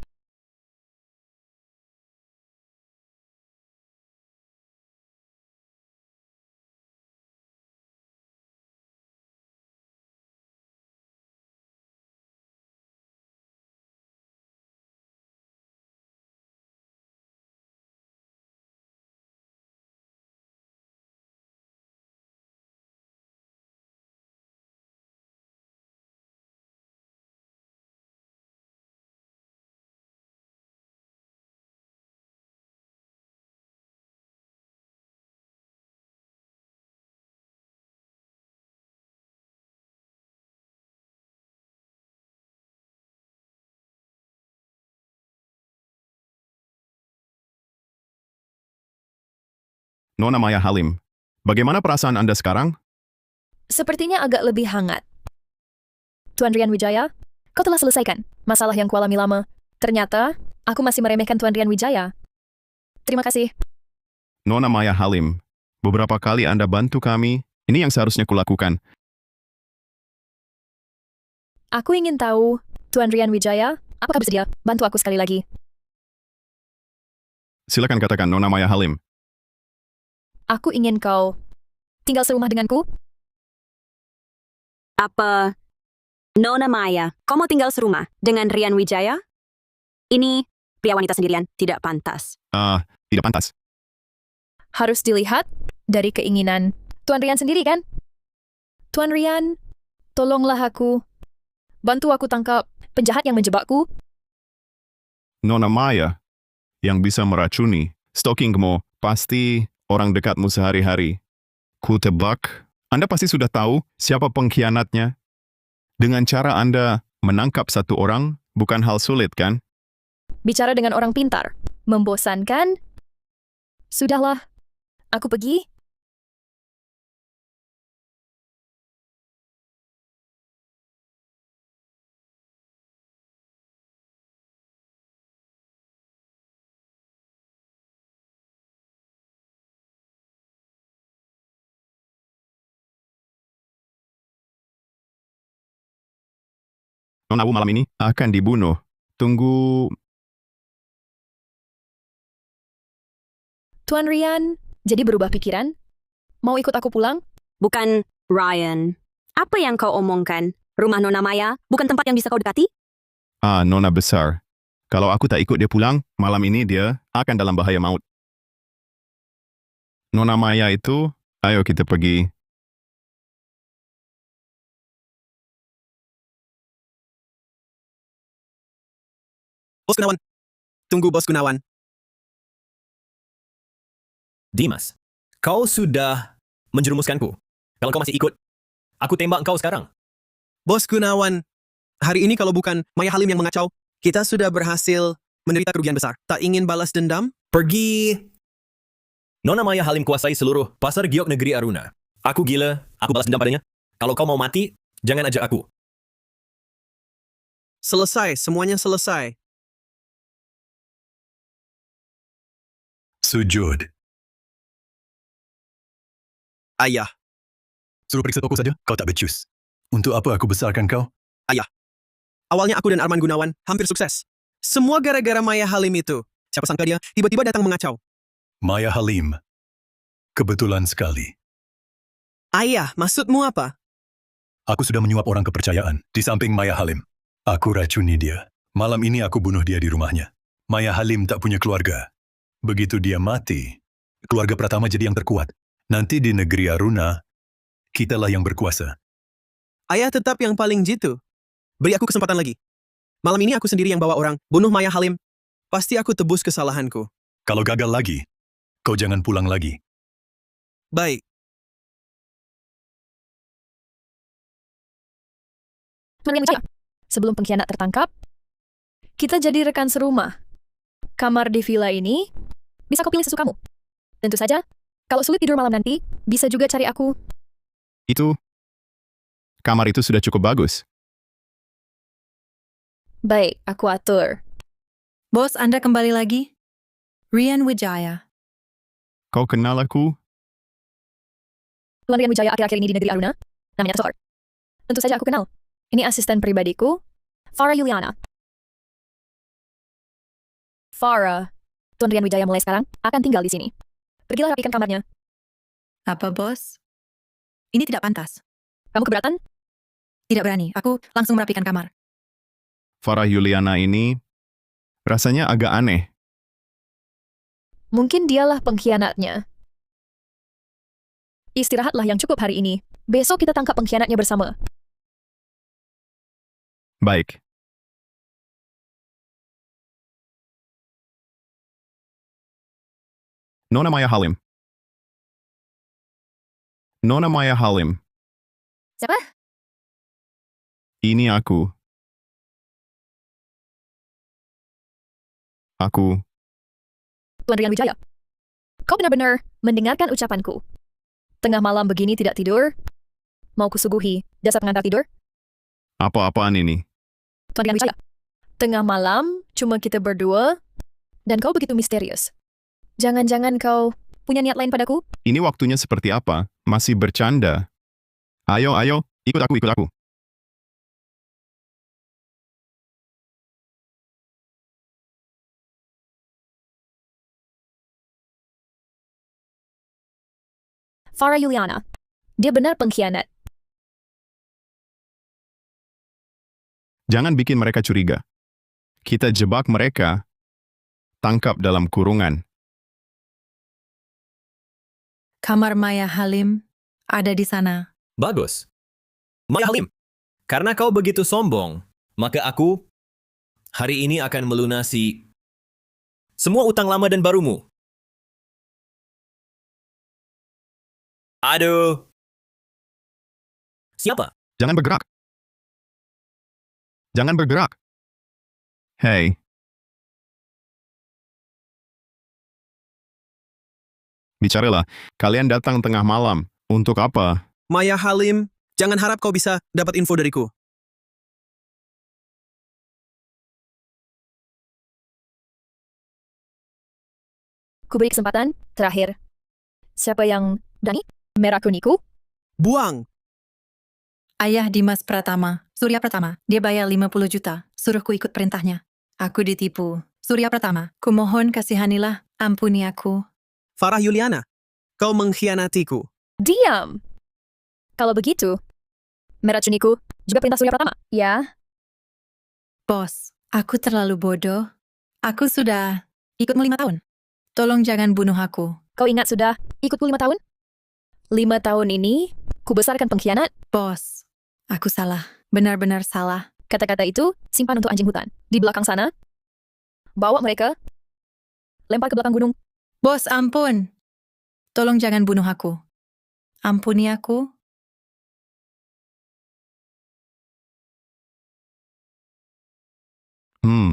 Nona Maya Halim, bagaimana perasaan Anda sekarang? Sepertinya agak lebih hangat. Tuan Rian Wijaya, kau telah selesaikan masalah yang kualami lama. Ternyata, aku masih meremehkan Tuan Rian Wijaya. Terima kasih. Nona Maya Halim, beberapa kali Anda bantu kami. Ini yang seharusnya kulakukan. Aku ingin tahu, Tuan Rian Wijaya, apakah bersedia bantu aku sekali lagi? Silakan katakan, Nona Maya Halim. Aku ingin kau tinggal serumah denganku. Apa Nona Maya, kau mau tinggal serumah dengan Rian Wijaya? Ini pria wanita sendirian, tidak pantas. Tidak pantas. Harus dilihat dari keinginan Tuan Rian sendiri kan? Tuan Rian, tolonglah aku. Bantu aku tangkap penjahat yang menjebakku. Nona Maya, yang bisa meracuni, stalkingmu, pasti orang dekatmu sehari-hari. Ku tebak, Anda pasti sudah tahu siapa pengkhianatnya. Dengan cara Anda menangkap satu orang, bukan hal sulit kan? Bicara dengan orang pintar. Membosankan? Sudahlah, aku pergi. Nona Wu malam ini akan dibunuh. Tunggu. Tuan Rian, jadi berubah pikiran? Mau ikut aku pulang? Bukan Ryan. Apa yang kau omongkan? Rumah Nona Maya bukan tempat yang bisa kau dekati? Nona besar. Kalau aku tak ikut dia pulang, malam ini dia akan dalam bahaya maut. Nona Maya itu, ayo kita pergi. Bos Gunawan. Tunggu, Bos Gunawan. Dimas, kau sudah menjerumuskanku. Kalau kau masih ikut, aku tembak kau sekarang. Bos Gunawan, hari ini kalau bukan Maya Halim yang mengacau, kita sudah berhasil menderita kerugian besar. Tak ingin balas dendam? Pergi. Nona Maya Halim kuasai seluruh pasar giok negeri Aruna. Aku gila, aku balas dendam padanya. Kalau kau mau mati, jangan ajak aku. Selesai, semuanya selesai. Sujud. Ayah. Suruh periksa toko saja, kau tak becus. Untuk apa aku besarkan kau? Ayah. Awalnya aku dan Arman Gunawan hampir sukses. Semua gara-gara Maya Halim itu. Siapa sangka dia tiba-tiba datang mengacau. Maya Halim. Kebetulan sekali. Ayah, maksudmu apa? Aku sudah menyuap orang kepercayaan di samping Maya Halim. Aku racuni dia. Malam ini aku bunuh dia di rumahnya. Maya Halim tak punya keluarga. Begitu dia mati, keluarga Pratama jadi yang terkuat. Nanti di negeri Aruna, kitalah yang berkuasa. Ayah tetap yang paling jitu. Beri aku kesempatan lagi. Malam ini aku sendiri yang bawa orang bunuh Maya Halim. Pasti aku tebus kesalahanku. Kalau gagal lagi, kau jangan pulang lagi. Baik. Tuan Rian Wijaya, sebelum pengkhianat tertangkap, kita jadi rekan serumah. Kamar di villa ini, bisa kau pilih sesukamu. Tentu saja, kalau sulit tidur malam nanti, bisa juga cari aku. Kamar itu sudah cukup bagus. Baik, aku atur. Bos, Anda kembali lagi? Rian Wijaya. Kau kenal aku? Tuan Rian Wijaya akhir-akhir ini di negeri Aruna, namanya Tosor. Tentu saja aku kenal. Ini asisten pribadiku, Farah Yuliana. Farah, Tuan Rian Wijaya mulai sekarang akan tinggal di sini. Pergilah rapikan kamarnya. Apa, Bos? Ini tidak pantas. Kamu keberatan? Tidak berani. Aku langsung merapikan kamar. Farah Yuliana ini rasanya agak aneh. Mungkin dialah pengkhianatnya. Istirahatlah yang cukup hari ini. Besok kita tangkap pengkhianatnya bersama. Baik. Nona Maya Halim. Nona Maya Halim. Siapa? Ini aku. Tuan Rian Wijaya. Kau benar-benar mendengarkan ucapanku. Tengah malam begini tidak tidur? Mau kusuguhi dasar pengantar tidur? Apa-apaan ini? Tuan Rian Wijaya. Tengah malam, cuma kita berdua, dan kau begitu misterius. Jangan-jangan kau punya niat lain padaku? Ini waktunya seperti apa? Masih bercanda. Ayo, ikut aku. Farah Yuliana. Dia benar pengkhianat. Jangan bikin mereka curiga. Kita jebak mereka, tangkap dalam kurungan. Kamar Maya Halim ada di sana. Bagus. Maya Halim, karena kau begitu sombong, maka aku hari ini akan melunasi semua utang lama dan barumu. Aduh. Siapa? Jangan bergerak. Hei. Bicaralah, kalian datang tengah malam. Untuk apa? Maya Halim, jangan harap kau bisa dapat info dariku. Kuberi kesempatan terakhir. Siapa yang berani? Merah kuniku? Buang! Ayah Dimas Pratama, Surya Pratama, dia bayar 50 juta, suruhku ikut perintahnya. Aku ditipu. Surya Pratama, kumohon kasihanilah, ampuni aku. Farah Yuliana, kau mengkhianatiku. Diam! Kalau begitu, meracuniku juga perintah Surya Pratama, ya? Bos, aku terlalu bodoh. Aku sudah ikutmu 5 tahun. Tolong jangan bunuh aku. Kau ingat sudah ikutku 5 tahun? 5 tahun ini, kubesarkan pengkhianat. Bos, aku salah. Benar-benar salah. Kata-kata itu simpan untuk anjing hutan. Di belakang sana, bawa mereka, lempar ke belakang gunung. Bos, ampun. Tolong jangan bunuh aku. Ampuni aku.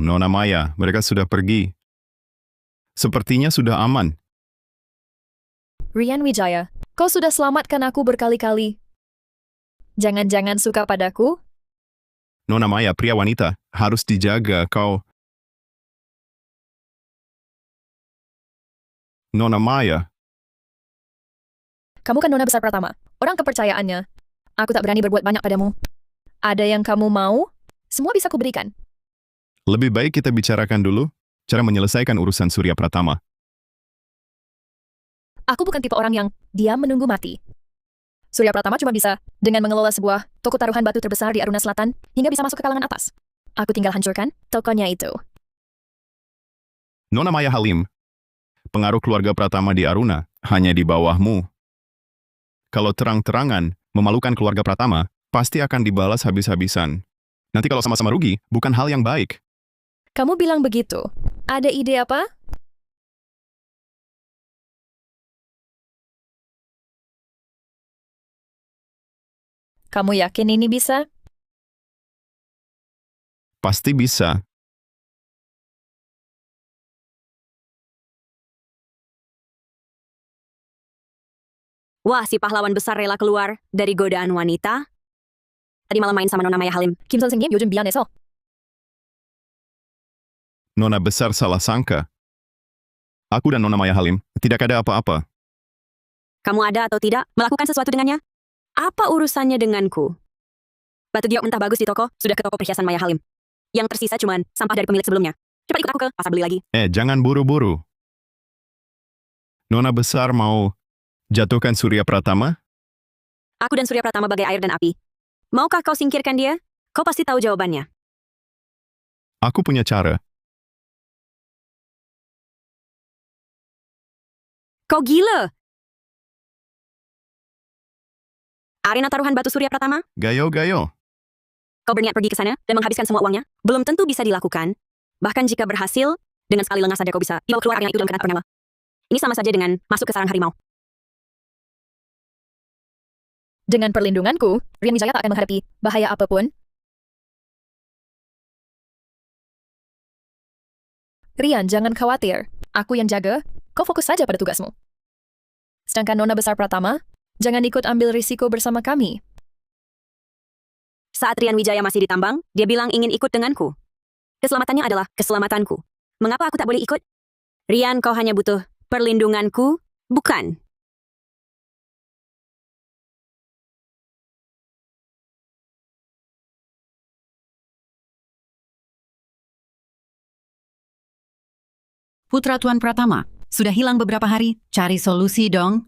Nona Maya, mereka sudah pergi. Sepertinya sudah aman. Rian Wijaya, kau sudah selamatkan aku berkali-kali. Jangan-jangan suka padaku? Nona Maya, pria wanita, harus dijaga kau. Nona Maya, Kamu kan nona besar Pratama, orang kepercayaannya. Aku tak berani berbuat banyak padamu. Ada yang kamu mau, semua bisa kuberikan. lebih baik kita bicarakan dulu cara menyelesaikan urusan Surya Pratama. Aku bukan tipe orang yang diam menunggu mati. Surya Pratama cuma bisa dengan mengelola sebuah toko taruhan batu terbesar di Aruna Selatan hingga bisa masuk ke kalangan atas. Aku tinggal hancurkan tokonya itu. Nona Maya Halim, pengaruh keluarga Pratama di Aruna hanya di bawahmu. Kalau terang-terangan memalukan keluarga Pratama, pasti akan dibalas habis-habisan. Nanti kalau sama-sama rugi, bukan hal yang baik. Kamu bilang begitu. Ada ide apa? Kamu yakin ini bisa? Pasti bisa. Wah, si pahlawan besar rela keluar dari godaan wanita. Tadi malam main sama Nona Maya Halim. Kim Son Seng Yim Yojun Bian Eso. Nona besar salah sangka. Aku dan Nona Maya Halim tidak ada apa-apa. Kamu ada atau tidak melakukan sesuatu dengannya? Apa urusannya denganku? Batu giok mentah bagus di toko, sudah ke toko perhiasan Maya Halim. Yang tersisa cuman sampah dari pemilik sebelumnya. Cepat ikut aku ke pasar beli lagi. Jangan buru-buru. Nona besar mau jatuhkan Surya Pratama? Aku dan Surya Pratama bagai air dan api. Maukah kau singkirkan dia? Kau pasti tahu jawabannya. Aku punya cara. Kau gila! Arena taruhan batu Surya Pratama? Gayo-gayo. Kau berniat pergi ke sana dan menghabiskan semua uangnya? Belum tentu bisa dilakukan. Bahkan jika berhasil, dengan sekali lengah saja kau bisa dibawa keluar arena itu dalam keadaan purnama. Ini sama saja dengan masuk ke sarang harimau. Dengan perlindunganku, Rian Wijaya tak akan menghadapi bahaya apapun. Rian, jangan khawatir. Aku yang jaga, kau Kau fokus saja pada tugasmu. Sedangkan Nona Besar Pratama, jangan ikut ambil risiko bersama kami. Saat Rian Wijaya masih ditambang, dia bilang ingin ikut denganku. Keselamatannya adalah keselamatanku. Mengapa aku tak boleh ikut? Rian, kau hanya butuh perlindunganku, bukan? Putra Tuan Pratama, sudah hilang beberapa hari. Cari solusi dong.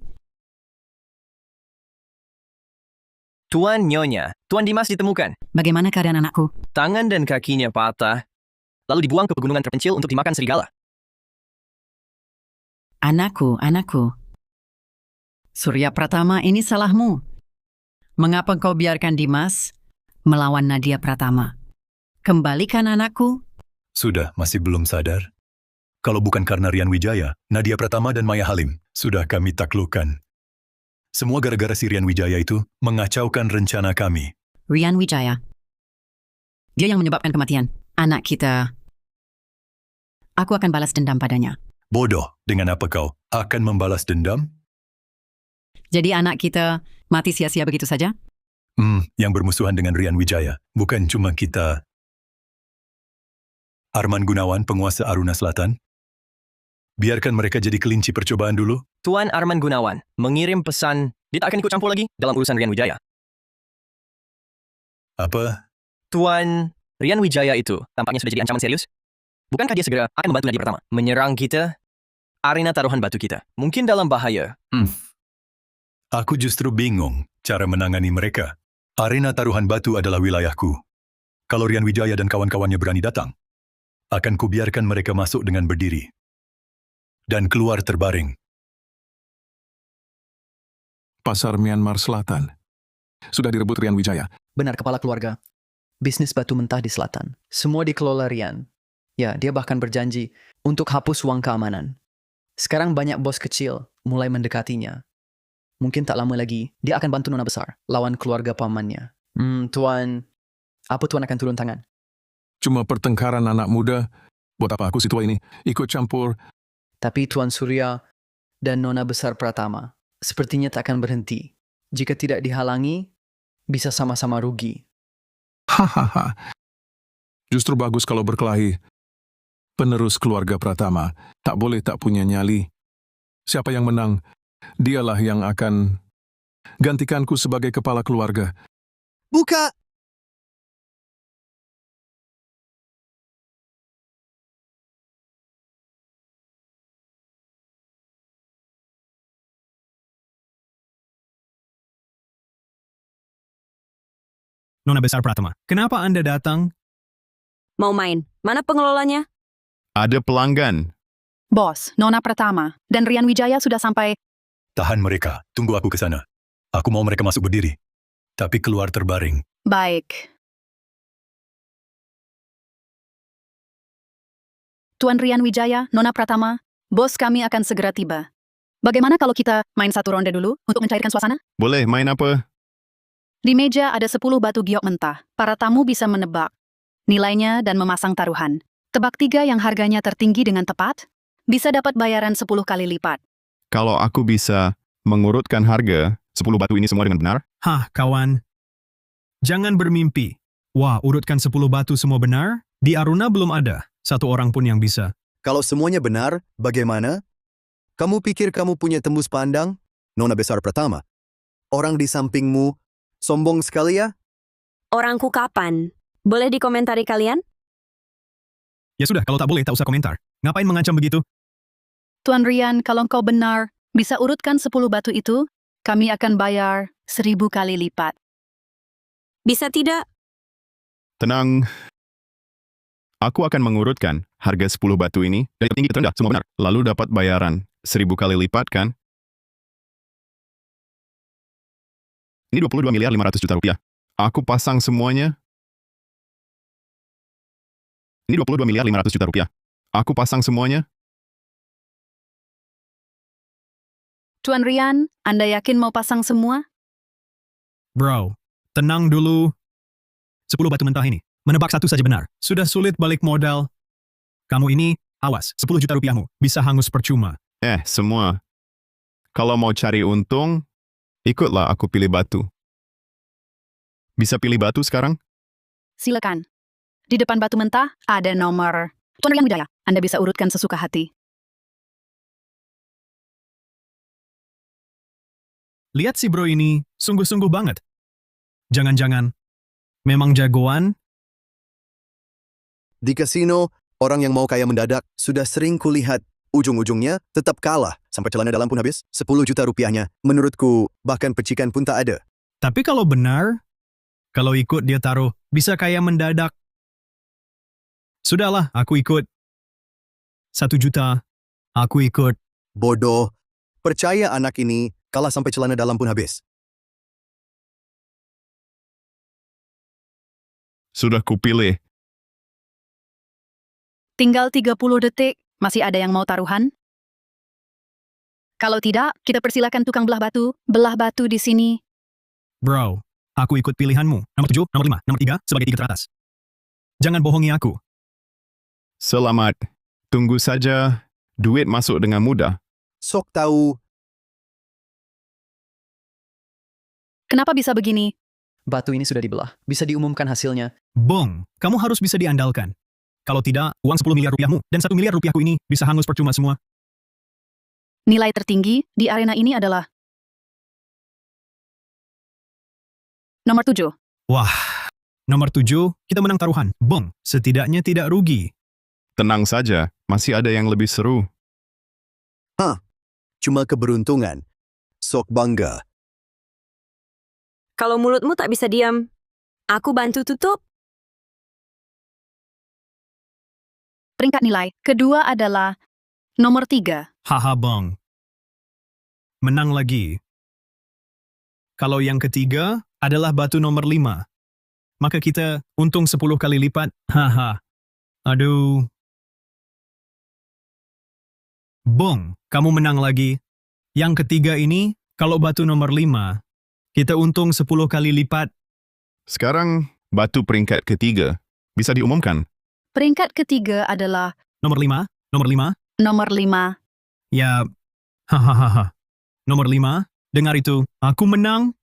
Tuan Nyonya, Tuan Dimas ditemukan. Bagaimana keadaan anakku? Tangan dan kakinya patah, lalu dibuang ke pegunungan terpencil untuk dimakan serigala. Anakku. Surya Pratama, ini salahmu. Mengapa kau biarkan Dimas melawan Nadia Pratama? Kembalikan anakku. Sudah, masih belum sadar? Kalau bukan karena Rian Wijaya, Nadia Pratama dan Maya Halim, sudah kami taklukkan. Semua gara-gara si Rian Wijaya itu mengacaukan rencana kami. Rian Wijaya. Dia yang menyebabkan kematian anak kita. Aku akan balas dendam padanya. Bodoh, dengan apa kau akan membalas dendam? Jadi anak kita mati sia-sia begitu saja? Yang bermusuhan dengan Rian Wijaya, bukan cuma kita. Arman Gunawan, penguasa Aruna Selatan. Biarkan mereka jadi kelinci percobaan dulu. Tuan Arman Gunawan mengirim pesan dia tak akan ikut campur lagi dalam urusan Rian Wijaya. Apa? Tuan Rian Wijaya itu tampaknya sudah jadi ancaman serius. Bukankah dia segera akan membantu Nadia Pratama menyerang kita? Arena taruhan batu kita mungkin dalam bahaya. Aku justru bingung cara menangani mereka. Arena taruhan batu adalah wilayahku. Kalau Rian Wijaya dan kawan-kawannya berani datang, akan kubiarkan mereka masuk dengan berdiri dan keluar terbaring. Pasar Myanmar Selatan. Sudah direbut Rian Wijaya. Benar, kepala keluarga. Bisnis batu mentah di selatan. Semua dikelola Rian. Ya, dia bahkan berjanji untuk hapus uang keamanan. Sekarang banyak bos kecil mulai mendekatinya. Mungkin tak lama lagi, dia akan bantu Nona Besar lawan keluarga pamannya. Tuan, apa Tuan akan turun tangan? Cuma pertengkaran anak muda. Buat apa aku si tua ini ikut campur? Tapi Tuan Surya dan Nona Besar Pratama sepertinya tak akan berhenti. Jika tidak dihalangi, bisa sama-sama rugi. Hahaha. Justru bagus kalau berkelahi. Penerus keluarga Pratama tak boleh tak punya nyali. Siapa yang menang, dialah yang akan gantikanku sebagai kepala keluarga. Buka! Nona Besar Pratama, kenapa Anda datang? Mau main? Mana pengelolanya? Ada pelanggan. Bos, Nona Pratama dan Rian Wijaya sudah sampai. Tahan mereka, tunggu aku ke sana. Aku mau mereka masuk berdiri, tapi keluar terbaring. Baik. Tuan Rian Wijaya, Nona Pratama, bos kami akan segera tiba. Bagaimana kalau kita main satu ronde dulu untuk mencairkan suasana? Boleh, main apa? Di meja ada 10 batu giok mentah. Para tamu bisa menebak nilainya dan memasang taruhan. Tebak 3 yang harganya tertinggi dengan tepat, bisa dapat bayaran 10 kali lipat. Kalau aku bisa mengurutkan harga 10 batu ini semua dengan benar? Hah, kawan. Jangan bermimpi. Wah, urutkan 10 batu semua benar? Di Aruna belum ada satu orang pun yang bisa. Kalau semuanya benar, bagaimana? Kamu pikir kamu punya tembus pandang? Nona Besar Pratama. Orang di sampingmu sombong sekali ya? Orangku kapan? Boleh dikomentari kalian? Ya sudah, kalau tak boleh, tak usah komentar. Ngapain mengancam begitu? Tuan Rian, kalau kau benar, bisa urutkan 10 batu itu, kami akan bayar 1000 kali lipat. Bisa tidak? Tenang. Aku akan mengurutkan harga 10 batu ini dari tinggi ke rendah, semua benar. Lalu dapat bayaran 1000 kali lipat, kan? Ini 22 miliar 500 juta rupiah. Aku pasang semuanya. Ini 22 miliar 500 juta rupiah. Aku pasang semuanya. Tuan Rian, Anda yakin mau pasang semua? Bro, tenang dulu. 10 batu mentah ini. Menebak satu saja benar. Sudah sulit balik modal. Kamu ini, awas, 10 juta rupiahmu bisa hangus percuma. Semua. Kalau mau cari untung, ikutlah aku pilih batu. Bisa pilih batu sekarang? Silakan. Di depan batu mentah ada nomor Tuan Rian Wijaya. Anda bisa urutkan sesuka hati. Lihat si bro ini, sungguh-sungguh banget. Jangan-jangan, memang jagoan? Di kasino, orang yang mau kaya mendadak sudah sering kulihat. Ujung-ujungnya tetap kalah. Sampai celana dalam pun habis. 10 juta rupiahnya. Menurutku, bahkan pecikan pun tak ada. Tapi kalau benar, kalau ikut dia taruh, bisa kaya mendadak. Sudahlah, aku ikut. 1 juta, aku ikut. Bodoh. Percaya anak ini kalah sampai celana dalam pun habis. Sudah kupilih. Tinggal 30 detik. Masih ada yang mau taruhan? Kalau tidak, kita persilakan tukang belah batu. Belah batu di sini. Bro, aku ikut pilihanmu. Nomor 7, nomor 5, nomor 3, sebagai 3 teratas. Jangan bohongi aku. Selamat. Tunggu saja. Duit masuk dengan mudah. Sok tahu. Kenapa bisa begini? Batu ini sudah dibelah. Bisa diumumkan hasilnya. Bong, kamu harus bisa diandalkan. Kalau tidak, uang 10 miliar rupiahmu dan 1 miliar rupiahku ini bisa hangus percuma semua. Nilai tertinggi di arena ini adalah nomor 7. Wah, nomor 7, kita menang taruhan. Bong, setidaknya tidak rugi. Tenang saja, masih ada yang lebih seru. Cuma keberuntungan. Sok bangga. Kalau mulutmu tak bisa diam, aku bantu tutup. Peringkat nilai kedua adalah nomor 3. Haha bang. Menang lagi. Kalau yang ketiga adalah batu nomor 5. Maka kita untung 10 kali lipat. Haha. Aduh. Bong, kamu menang lagi. Yang ketiga ini, kalau batu nomor 5, kita untung 10 kali lipat. Sekarang, batu peringkat ketiga. Bisa diumumkan? Peringkat ketiga adalah Nomor 5, nomor 5. nomor 5. Ya, hahaha. Nomor 5, dengar itu. Aku menang.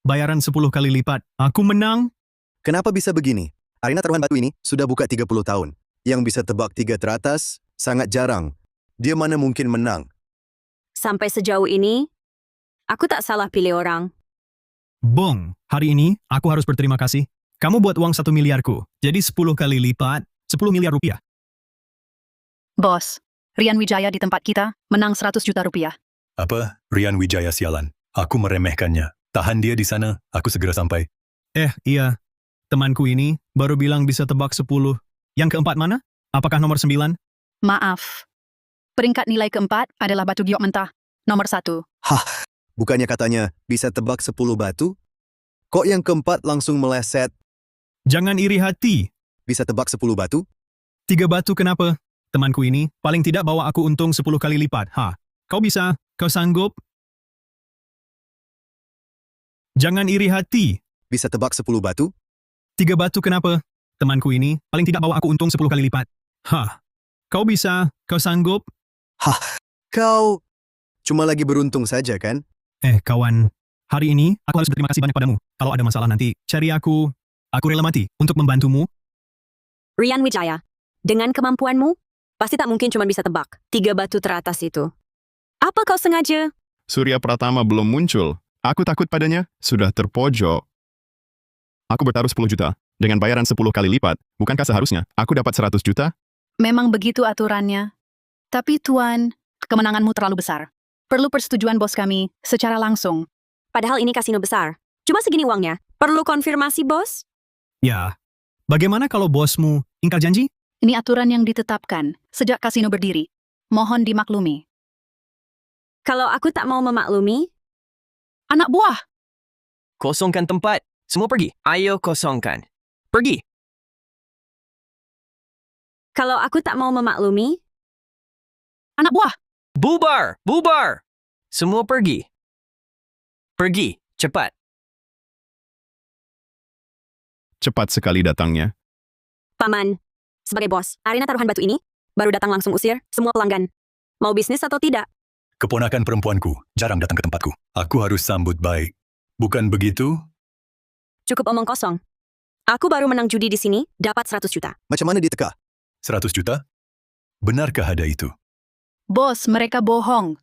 Bayaran 10 kali lipat. Aku menang. Kenapa bisa begini? Arena taruhan batu ini sudah buka 30 tahun. Yang bisa tebak 3 teratas, sangat jarang. Dia mana mungkin menang? Sampai sejauh ini, aku tak salah pilih orang. Bong, hari ini aku harus berterima kasih. Kamu buat uang 1 miliarku. Jadi 10 kali lipat, 10 miliar rupiah. Bos, Rian Wijaya di tempat kita menang 100 juta rupiah. Apa? Rian Wijaya sialan. Aku meremehkannya. Tahan dia di sana, aku segera sampai. Iya. Temanku ini baru bilang bisa tebak 10. Yang keempat mana? Apakah nomor 9? Maaf. Peringkat nilai keempat adalah batu giok mentah. Nomor 1. Bukannya katanya bisa tebak 10 batu? Kok yang keempat langsung meleset? Jangan iri hati. Bisa tebak 10 batu? 3 batu kenapa? Temanku ini paling tidak bawa aku untung 10 kali lipat. Kau bisa? Kau sanggup? Jangan iri hati. Bisa tebak 10 batu? 3 batu kenapa? Temanku ini paling tidak bawa aku untung 10 kali lipat. Kau bisa? Kau sanggup? Kau cuma lagi beruntung saja kan? Kawan. Hari ini aku harus berterima kasih banyak padamu. Kalau ada masalah nanti, cari aku. Aku rela mati untuk membantumu. Rian Wijaya, dengan kemampuanmu, pasti tak mungkin cuma bisa tebak 3 batu teratas itu. Apa kau sengaja? Surya Pratama belum muncul. Aku takut padanya. Sudah terpojok. Aku bertaruh 10 juta. Dengan bayaran 10 kali lipat, bukankah seharusnya aku dapat 100 juta? Memang begitu aturannya. Tapi Tuan, kemenanganmu terlalu besar. Perlu persetujuan bos kami secara langsung. Padahal ini kasino besar. Cuma segini uangnya. Perlu konfirmasi, bos? Ya. Bagaimana kalau bosmu ingkar janji? Ini aturan yang ditetapkan sejak kasino berdiri. Mohon dimaklumi. Kalau aku tak mau memaklumi, Anak buah, Kosongkan tempat. Semua pergi. Ayo kosongkan. Pergi. kalau aku tak mau memaklumi, anak buah. Bubar! Bubar! Semua pergi. Pergi. Cepat. Cepat sekali datangnya. Paman, sebagai bos, arena taruhan batu ini baru datang langsung usir semua pelanggan. Mau bisnis atau tidak? Keponakan perempuanku jarang datang ke tempatku. Aku harus sambut baik. Bukan begitu? Cukup omong kosong. Aku baru menang judi di sini, dapat 100 juta. Macam mana diteka? 100 juta? Benarkah ada itu? Bos, mereka bohong.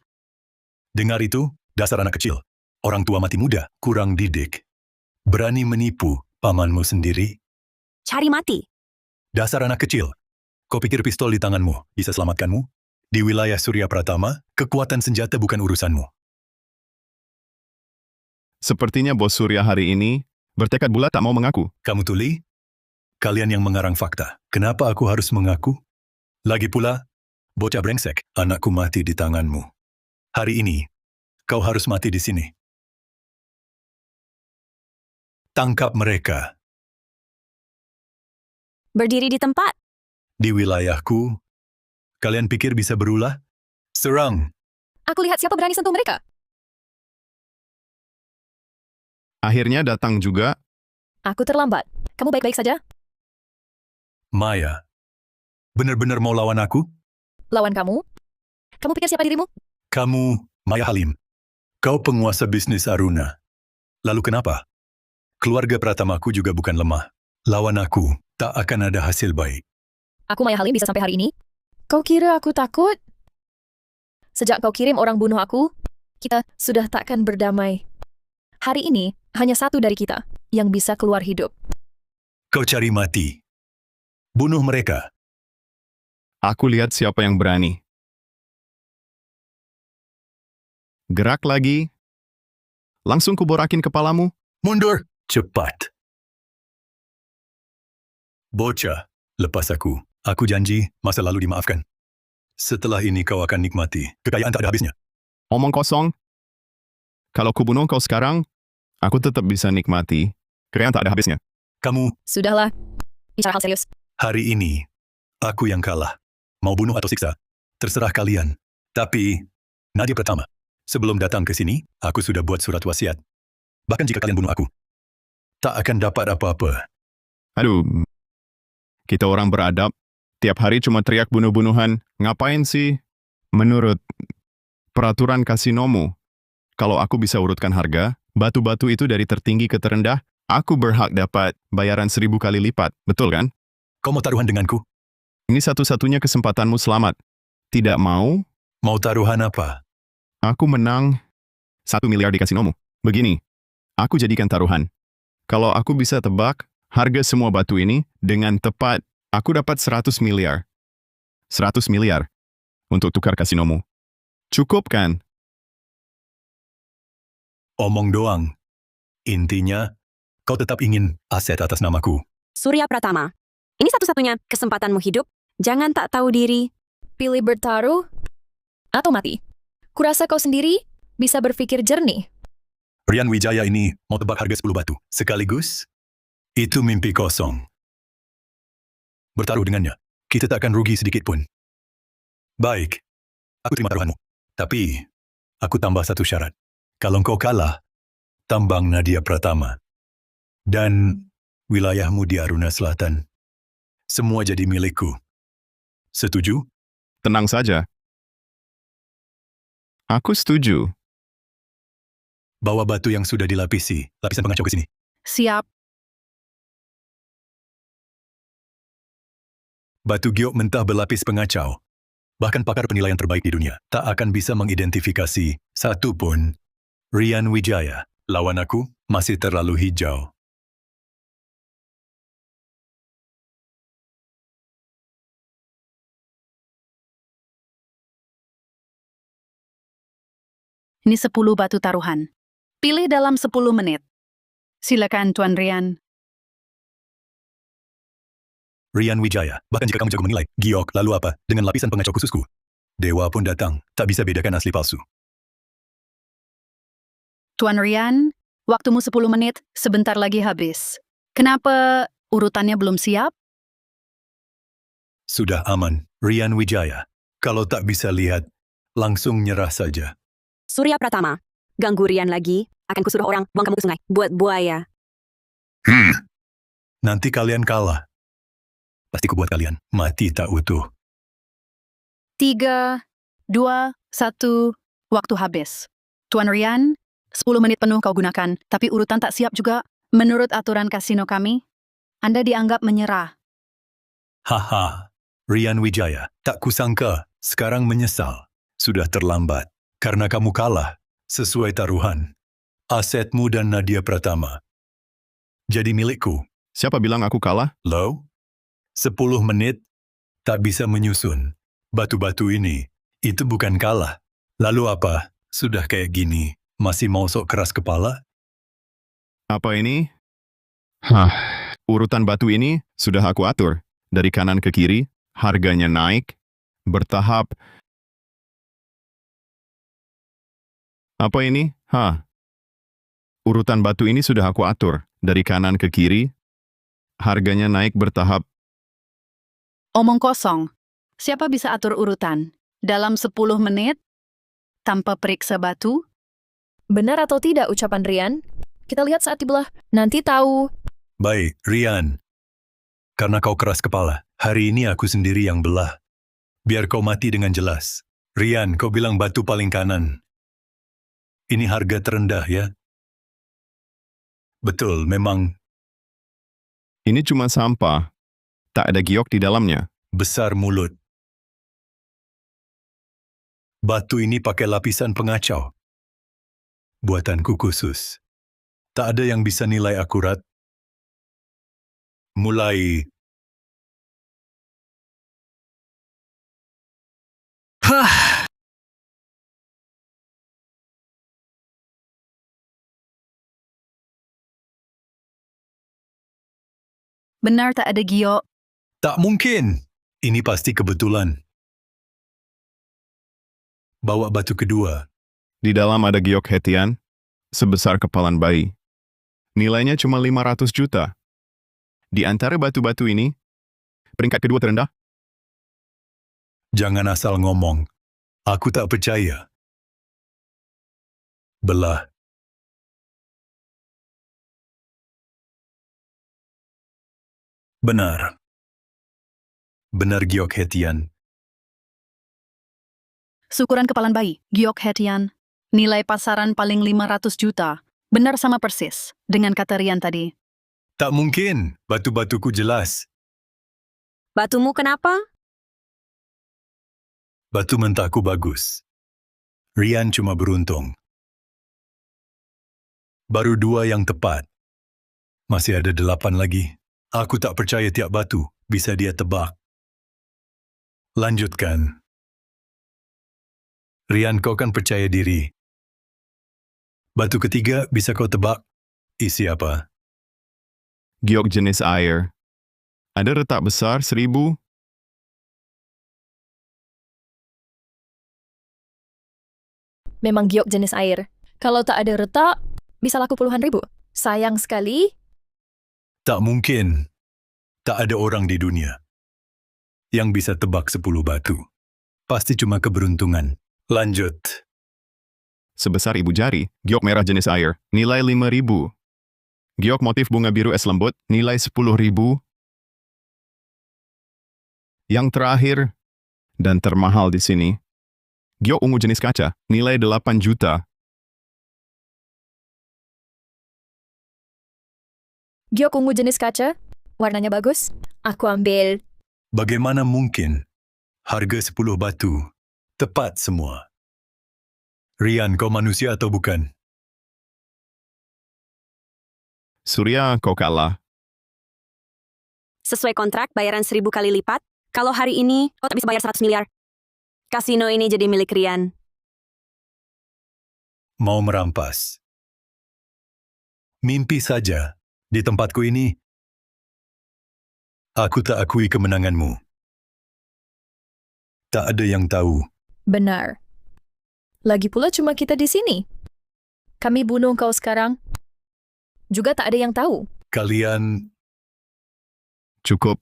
Dengar itu, dasar anak kecil. Orang tua mati muda, kurang didik. Berani menipu pamanmu sendiri? Cari mati. Dasar anak kecil. Kau pikir pistol di tanganmu bisa selamatkanmu? Di wilayah Surya Pratama, kekuatan senjata bukan urusanmu. Sepertinya bos Surya hari ini bertekad bulat tak mau mengaku. Kamu tuli? Kalian yang mengarang fakta. Kenapa aku harus mengaku? Lagi pula, bocah brengsek, anakku mati di tanganmu. Hari ini, kau harus mati di sini. Tangkap mereka. Berdiri di tempat. Di wilayahku, kalian pikir bisa berulah? Serang! Aku lihat siapa berani sentuh mereka. Akhirnya datang juga. Aku terlambat. Kamu baik-baik saja? Maya, benar-benar mau lawan aku? Lawan kamu? Kamu pikir siapa dirimu? Kamu, Maya Halim. Kau penguasa bisnis Aruna. Lalu kenapa? Keluarga Pratamaku juga bukan lemah. Lawan aku, tak akan ada hasil baik. Aku Maya Halim bisa sampai hari ini? Kau kira aku takut? Sejak kau kirim orang bunuh aku, kita sudah takkan berdamai. Hari ini, hanya satu dari kita yang bisa keluar hidup. Kau cari mati. Bunuh mereka. Aku lihat siapa yang berani. Gerak lagi. Langsung kuborakin kepalamu. Mundur! Cepat. Bocah, lepas aku. Aku janji, masa lalu dimaafkan. Setelah ini kau akan nikmati. Kekayaan tak ada habisnya. Omong kosong. Kalau kubunuh kau sekarang, aku tetap bisa nikmati. Kekayaan tak ada habisnya. Kamu, Sudahlah. Bicara hal serius. hari ini, aku yang kalah. Mau bunuh atau siksa, terserah kalian. Tapi, Nadia Pratama, sebelum datang ke sini, aku sudah buat surat wasiat. Bahkan jika kalian bunuh aku, tak akan dapat apa-apa. Aduh, kita orang beradab. Tiap hari cuma teriak bunuh-bunuhan. Ngapain sih? Menurut peraturan kasinomu, kalau aku bisa urutkan harga, batu-batu itu dari tertinggi ke terendah, aku berhak dapat bayaran 1000 kali lipat. Betul kan? Kau mau taruhan denganku? Ini satu-satunya kesempatanmu selamat. Tidak mau? Mau taruhan apa? Aku menang 1 miliar di kasinomu. Begini, aku jadikan taruhan. Kalau aku bisa tebak harga semua batu ini dengan tepat, aku dapat 100 miliar. 100 miliar untuk tukar kasinomu. Cukup kan? Omong doang. Intinya, kau tetap ingin aset atas namaku. Surya Pratama. Ini satu-satunya kesempatanmu hidup. Jangan tak tahu diri. Pilih bertaruh atau mati. Kurasa kau sendiri bisa berpikir jernih. Rian Wijaya ini mau tebak harga 10 batu. Sekaligus, itu mimpi kosong. Bertaruh dengannya, kita tak akan rugi sedikit pun. Baik, aku terima taruhanmu. Tapi, aku tambah satu syarat. Kalau kau kalah, tambang Nadia Pratama. Dan wilayahmu di Aruna Selatan. Semua jadi milikku. Setuju? Tenang saja. Aku setuju. Bawa batu yang sudah dilapisi, lapisan pengacau ke sini. Siap. Batu giok mentah berlapis pengacau. Bahkan pakar penilaian terbaik di dunia tak akan bisa mengidentifikasi satu pun. Rian Wijaya, lawan aku, masih terlalu hijau. Ini 10 batu taruhan. Pilih dalam 10 menit. Silakan, Tuan Rian. Rian Wijaya, bahkan jika kamu jago menilai, giok, lalu apa, dengan lapisan pengacau khususku. Dewa pun datang, tak bisa bedakan asli palsu. Tuan Rian, waktumu 10 menit, sebentar lagi habis. Kenapa urutannya belum siap? Sudah aman, Rian Wijaya. Kalau tak bisa lihat, langsung nyerah saja. Surya Pratama. Ganggu Rian lagi, akan kusuruh orang buang kamu ke sungai. Buat buaya. Nanti kalian kalah. Pasti kubuat kalian mati tak utuh. 3, 2, 1, Waktu habis. Tuan Rian, 10 menit penuh kau gunakan, tapi urutan tak siap juga. Menurut aturan kasino kami, Anda dianggap menyerah. Haha, Rian Wijaya, tak kusangka, sekarang menyesal. Sudah terlambat, karena kamu kalah, sesuai taruhan. Asetmu dan Nadia Pratama jadi milikku. Siapa bilang aku kalah? Lo? 10 menit, tak bisa menyusun. Batu-batu ini, itu bukan kalah. Lalu apa? Sudah kayak gini, masih mau sok keras kepala? Apa ini? Urutan batu ini sudah aku atur. Dari kanan ke kiri, harganya naik, bertahap. Apa ini? Urutan batu ini sudah aku atur. Dari kanan ke kiri, harganya naik bertahap. Omong kosong. Siapa bisa atur urutan? Dalam 10 menit? Tanpa periksa batu? Benar atau tidak ucapan Rian? Kita lihat saat dibelah. Nanti tahu. Baik, Rian. Karena kau keras kepala, hari ini aku sendiri yang belah. Biar kau mati dengan jelas. Rian, kau bilang batu paling kanan. Ini harga terendah, ya? Betul, memang. Ini cuma sampah. Tak ada giok di dalamnya. Besar mulut. Batu ini pakai lapisan pengacau. Buatanku khusus. Tak ada yang bisa nilai akurat. Mulai. Benar tak ada giok. Tak mungkin. Ini pasti kebetulan. Bawa batu kedua. Di dalam ada giok hetian, sebesar kepalan bayi. Nilainya cuma 500 juta. Di antara batu-batu ini, peringkat kedua terendah. Jangan asal ngomong. Aku tak percaya. Belah. Benar. Benar giok hetian. Syukuran kepalan bayi, giok hetian. Nilai pasaran paling 500 juta. Benar sama persis dengan kata Rian tadi. Tak mungkin. Batu-batuku jelas. Batumu kenapa? Batu mentahku bagus. Rian cuma beruntung. Baru 2 yang tepat. Masih ada 8 lagi. Aku tak percaya tiap batu bisa dia tebak. Lanjutkan. Rian, kau kan percaya diri. Batu ketiga bisa kau tebak? Isi apa? Giok jenis air. Ada retak besar 1000. Memang giok jenis air. Kalau tak ada retak, bisa laku puluhan ribu. Sayang sekali. Tak mungkin. Tak ada orang di dunia yang bisa tebak 10 batu. Pasti cuma keberuntungan. Lanjut. Sebesar ibu jari, giok merah jenis air, nilai 5.000. Giok motif bunga biru es lembut, nilai 10.000. Yang terakhir, dan termahal di sini, giok ungu jenis kaca, nilai 8 juta. Giok ungu jenis kaca, warnanya bagus. Aku ambil. Bagaimana mungkin? Harga 10 batu. Tepat semua. Rian, kau manusia atau bukan? Surya, kau kalah. Sesuai kontrak, bayaran 1000 kali lipat. Kalau hari ini, kau tak bisa bayar 100 miliar. Kasino ini jadi milik Rian. Mau merampas. Mimpi saja. Di tempatku ini, aku tak akui kemenanganmu. Tak ada yang tahu. Benar. Lagi pula cuma kita di sini. Kami bunuh kau sekarang. Juga tak ada yang tahu. Kalian... Cukup.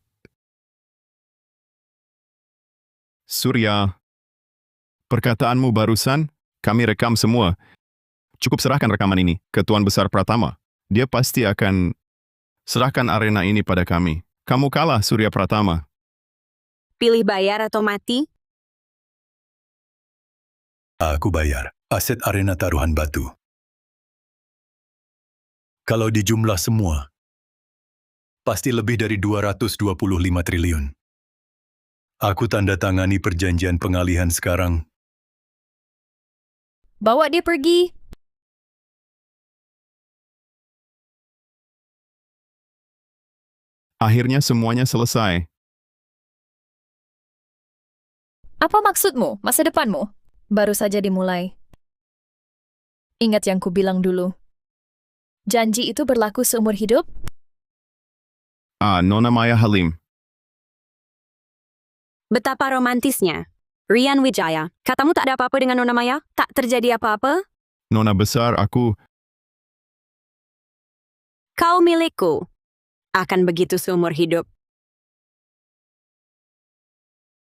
Surya, perkataanmu barusan, kami rekam semua. Cukup serahkan rekaman ini ke Tuan Besar Pratama. Dia pasti akan serahkan arena ini pada kami. Kamu kalah, Surya Pratama. Pilih bayar atau mati? Aku bayar. Aset arena taruhan batu. Kalau dijumlah semua, pasti lebih dari 225 triliun. Aku tanda tangani perjanjian pengalihan sekarang. Bawa dia pergi. Akhirnya semuanya selesai. Apa maksudmu? Masa depanmu? Baru saja dimulai. Ingat yang kubilang dulu. Janji itu berlaku seumur hidup? Nona Maya Halim. Betapa romantisnya. Rian Wijaya, katamu tak ada apa-apa dengan Nona Maya? Tak terjadi apa-apa? Nona besar, aku... Kau milikku. Akan begitu seumur hidup.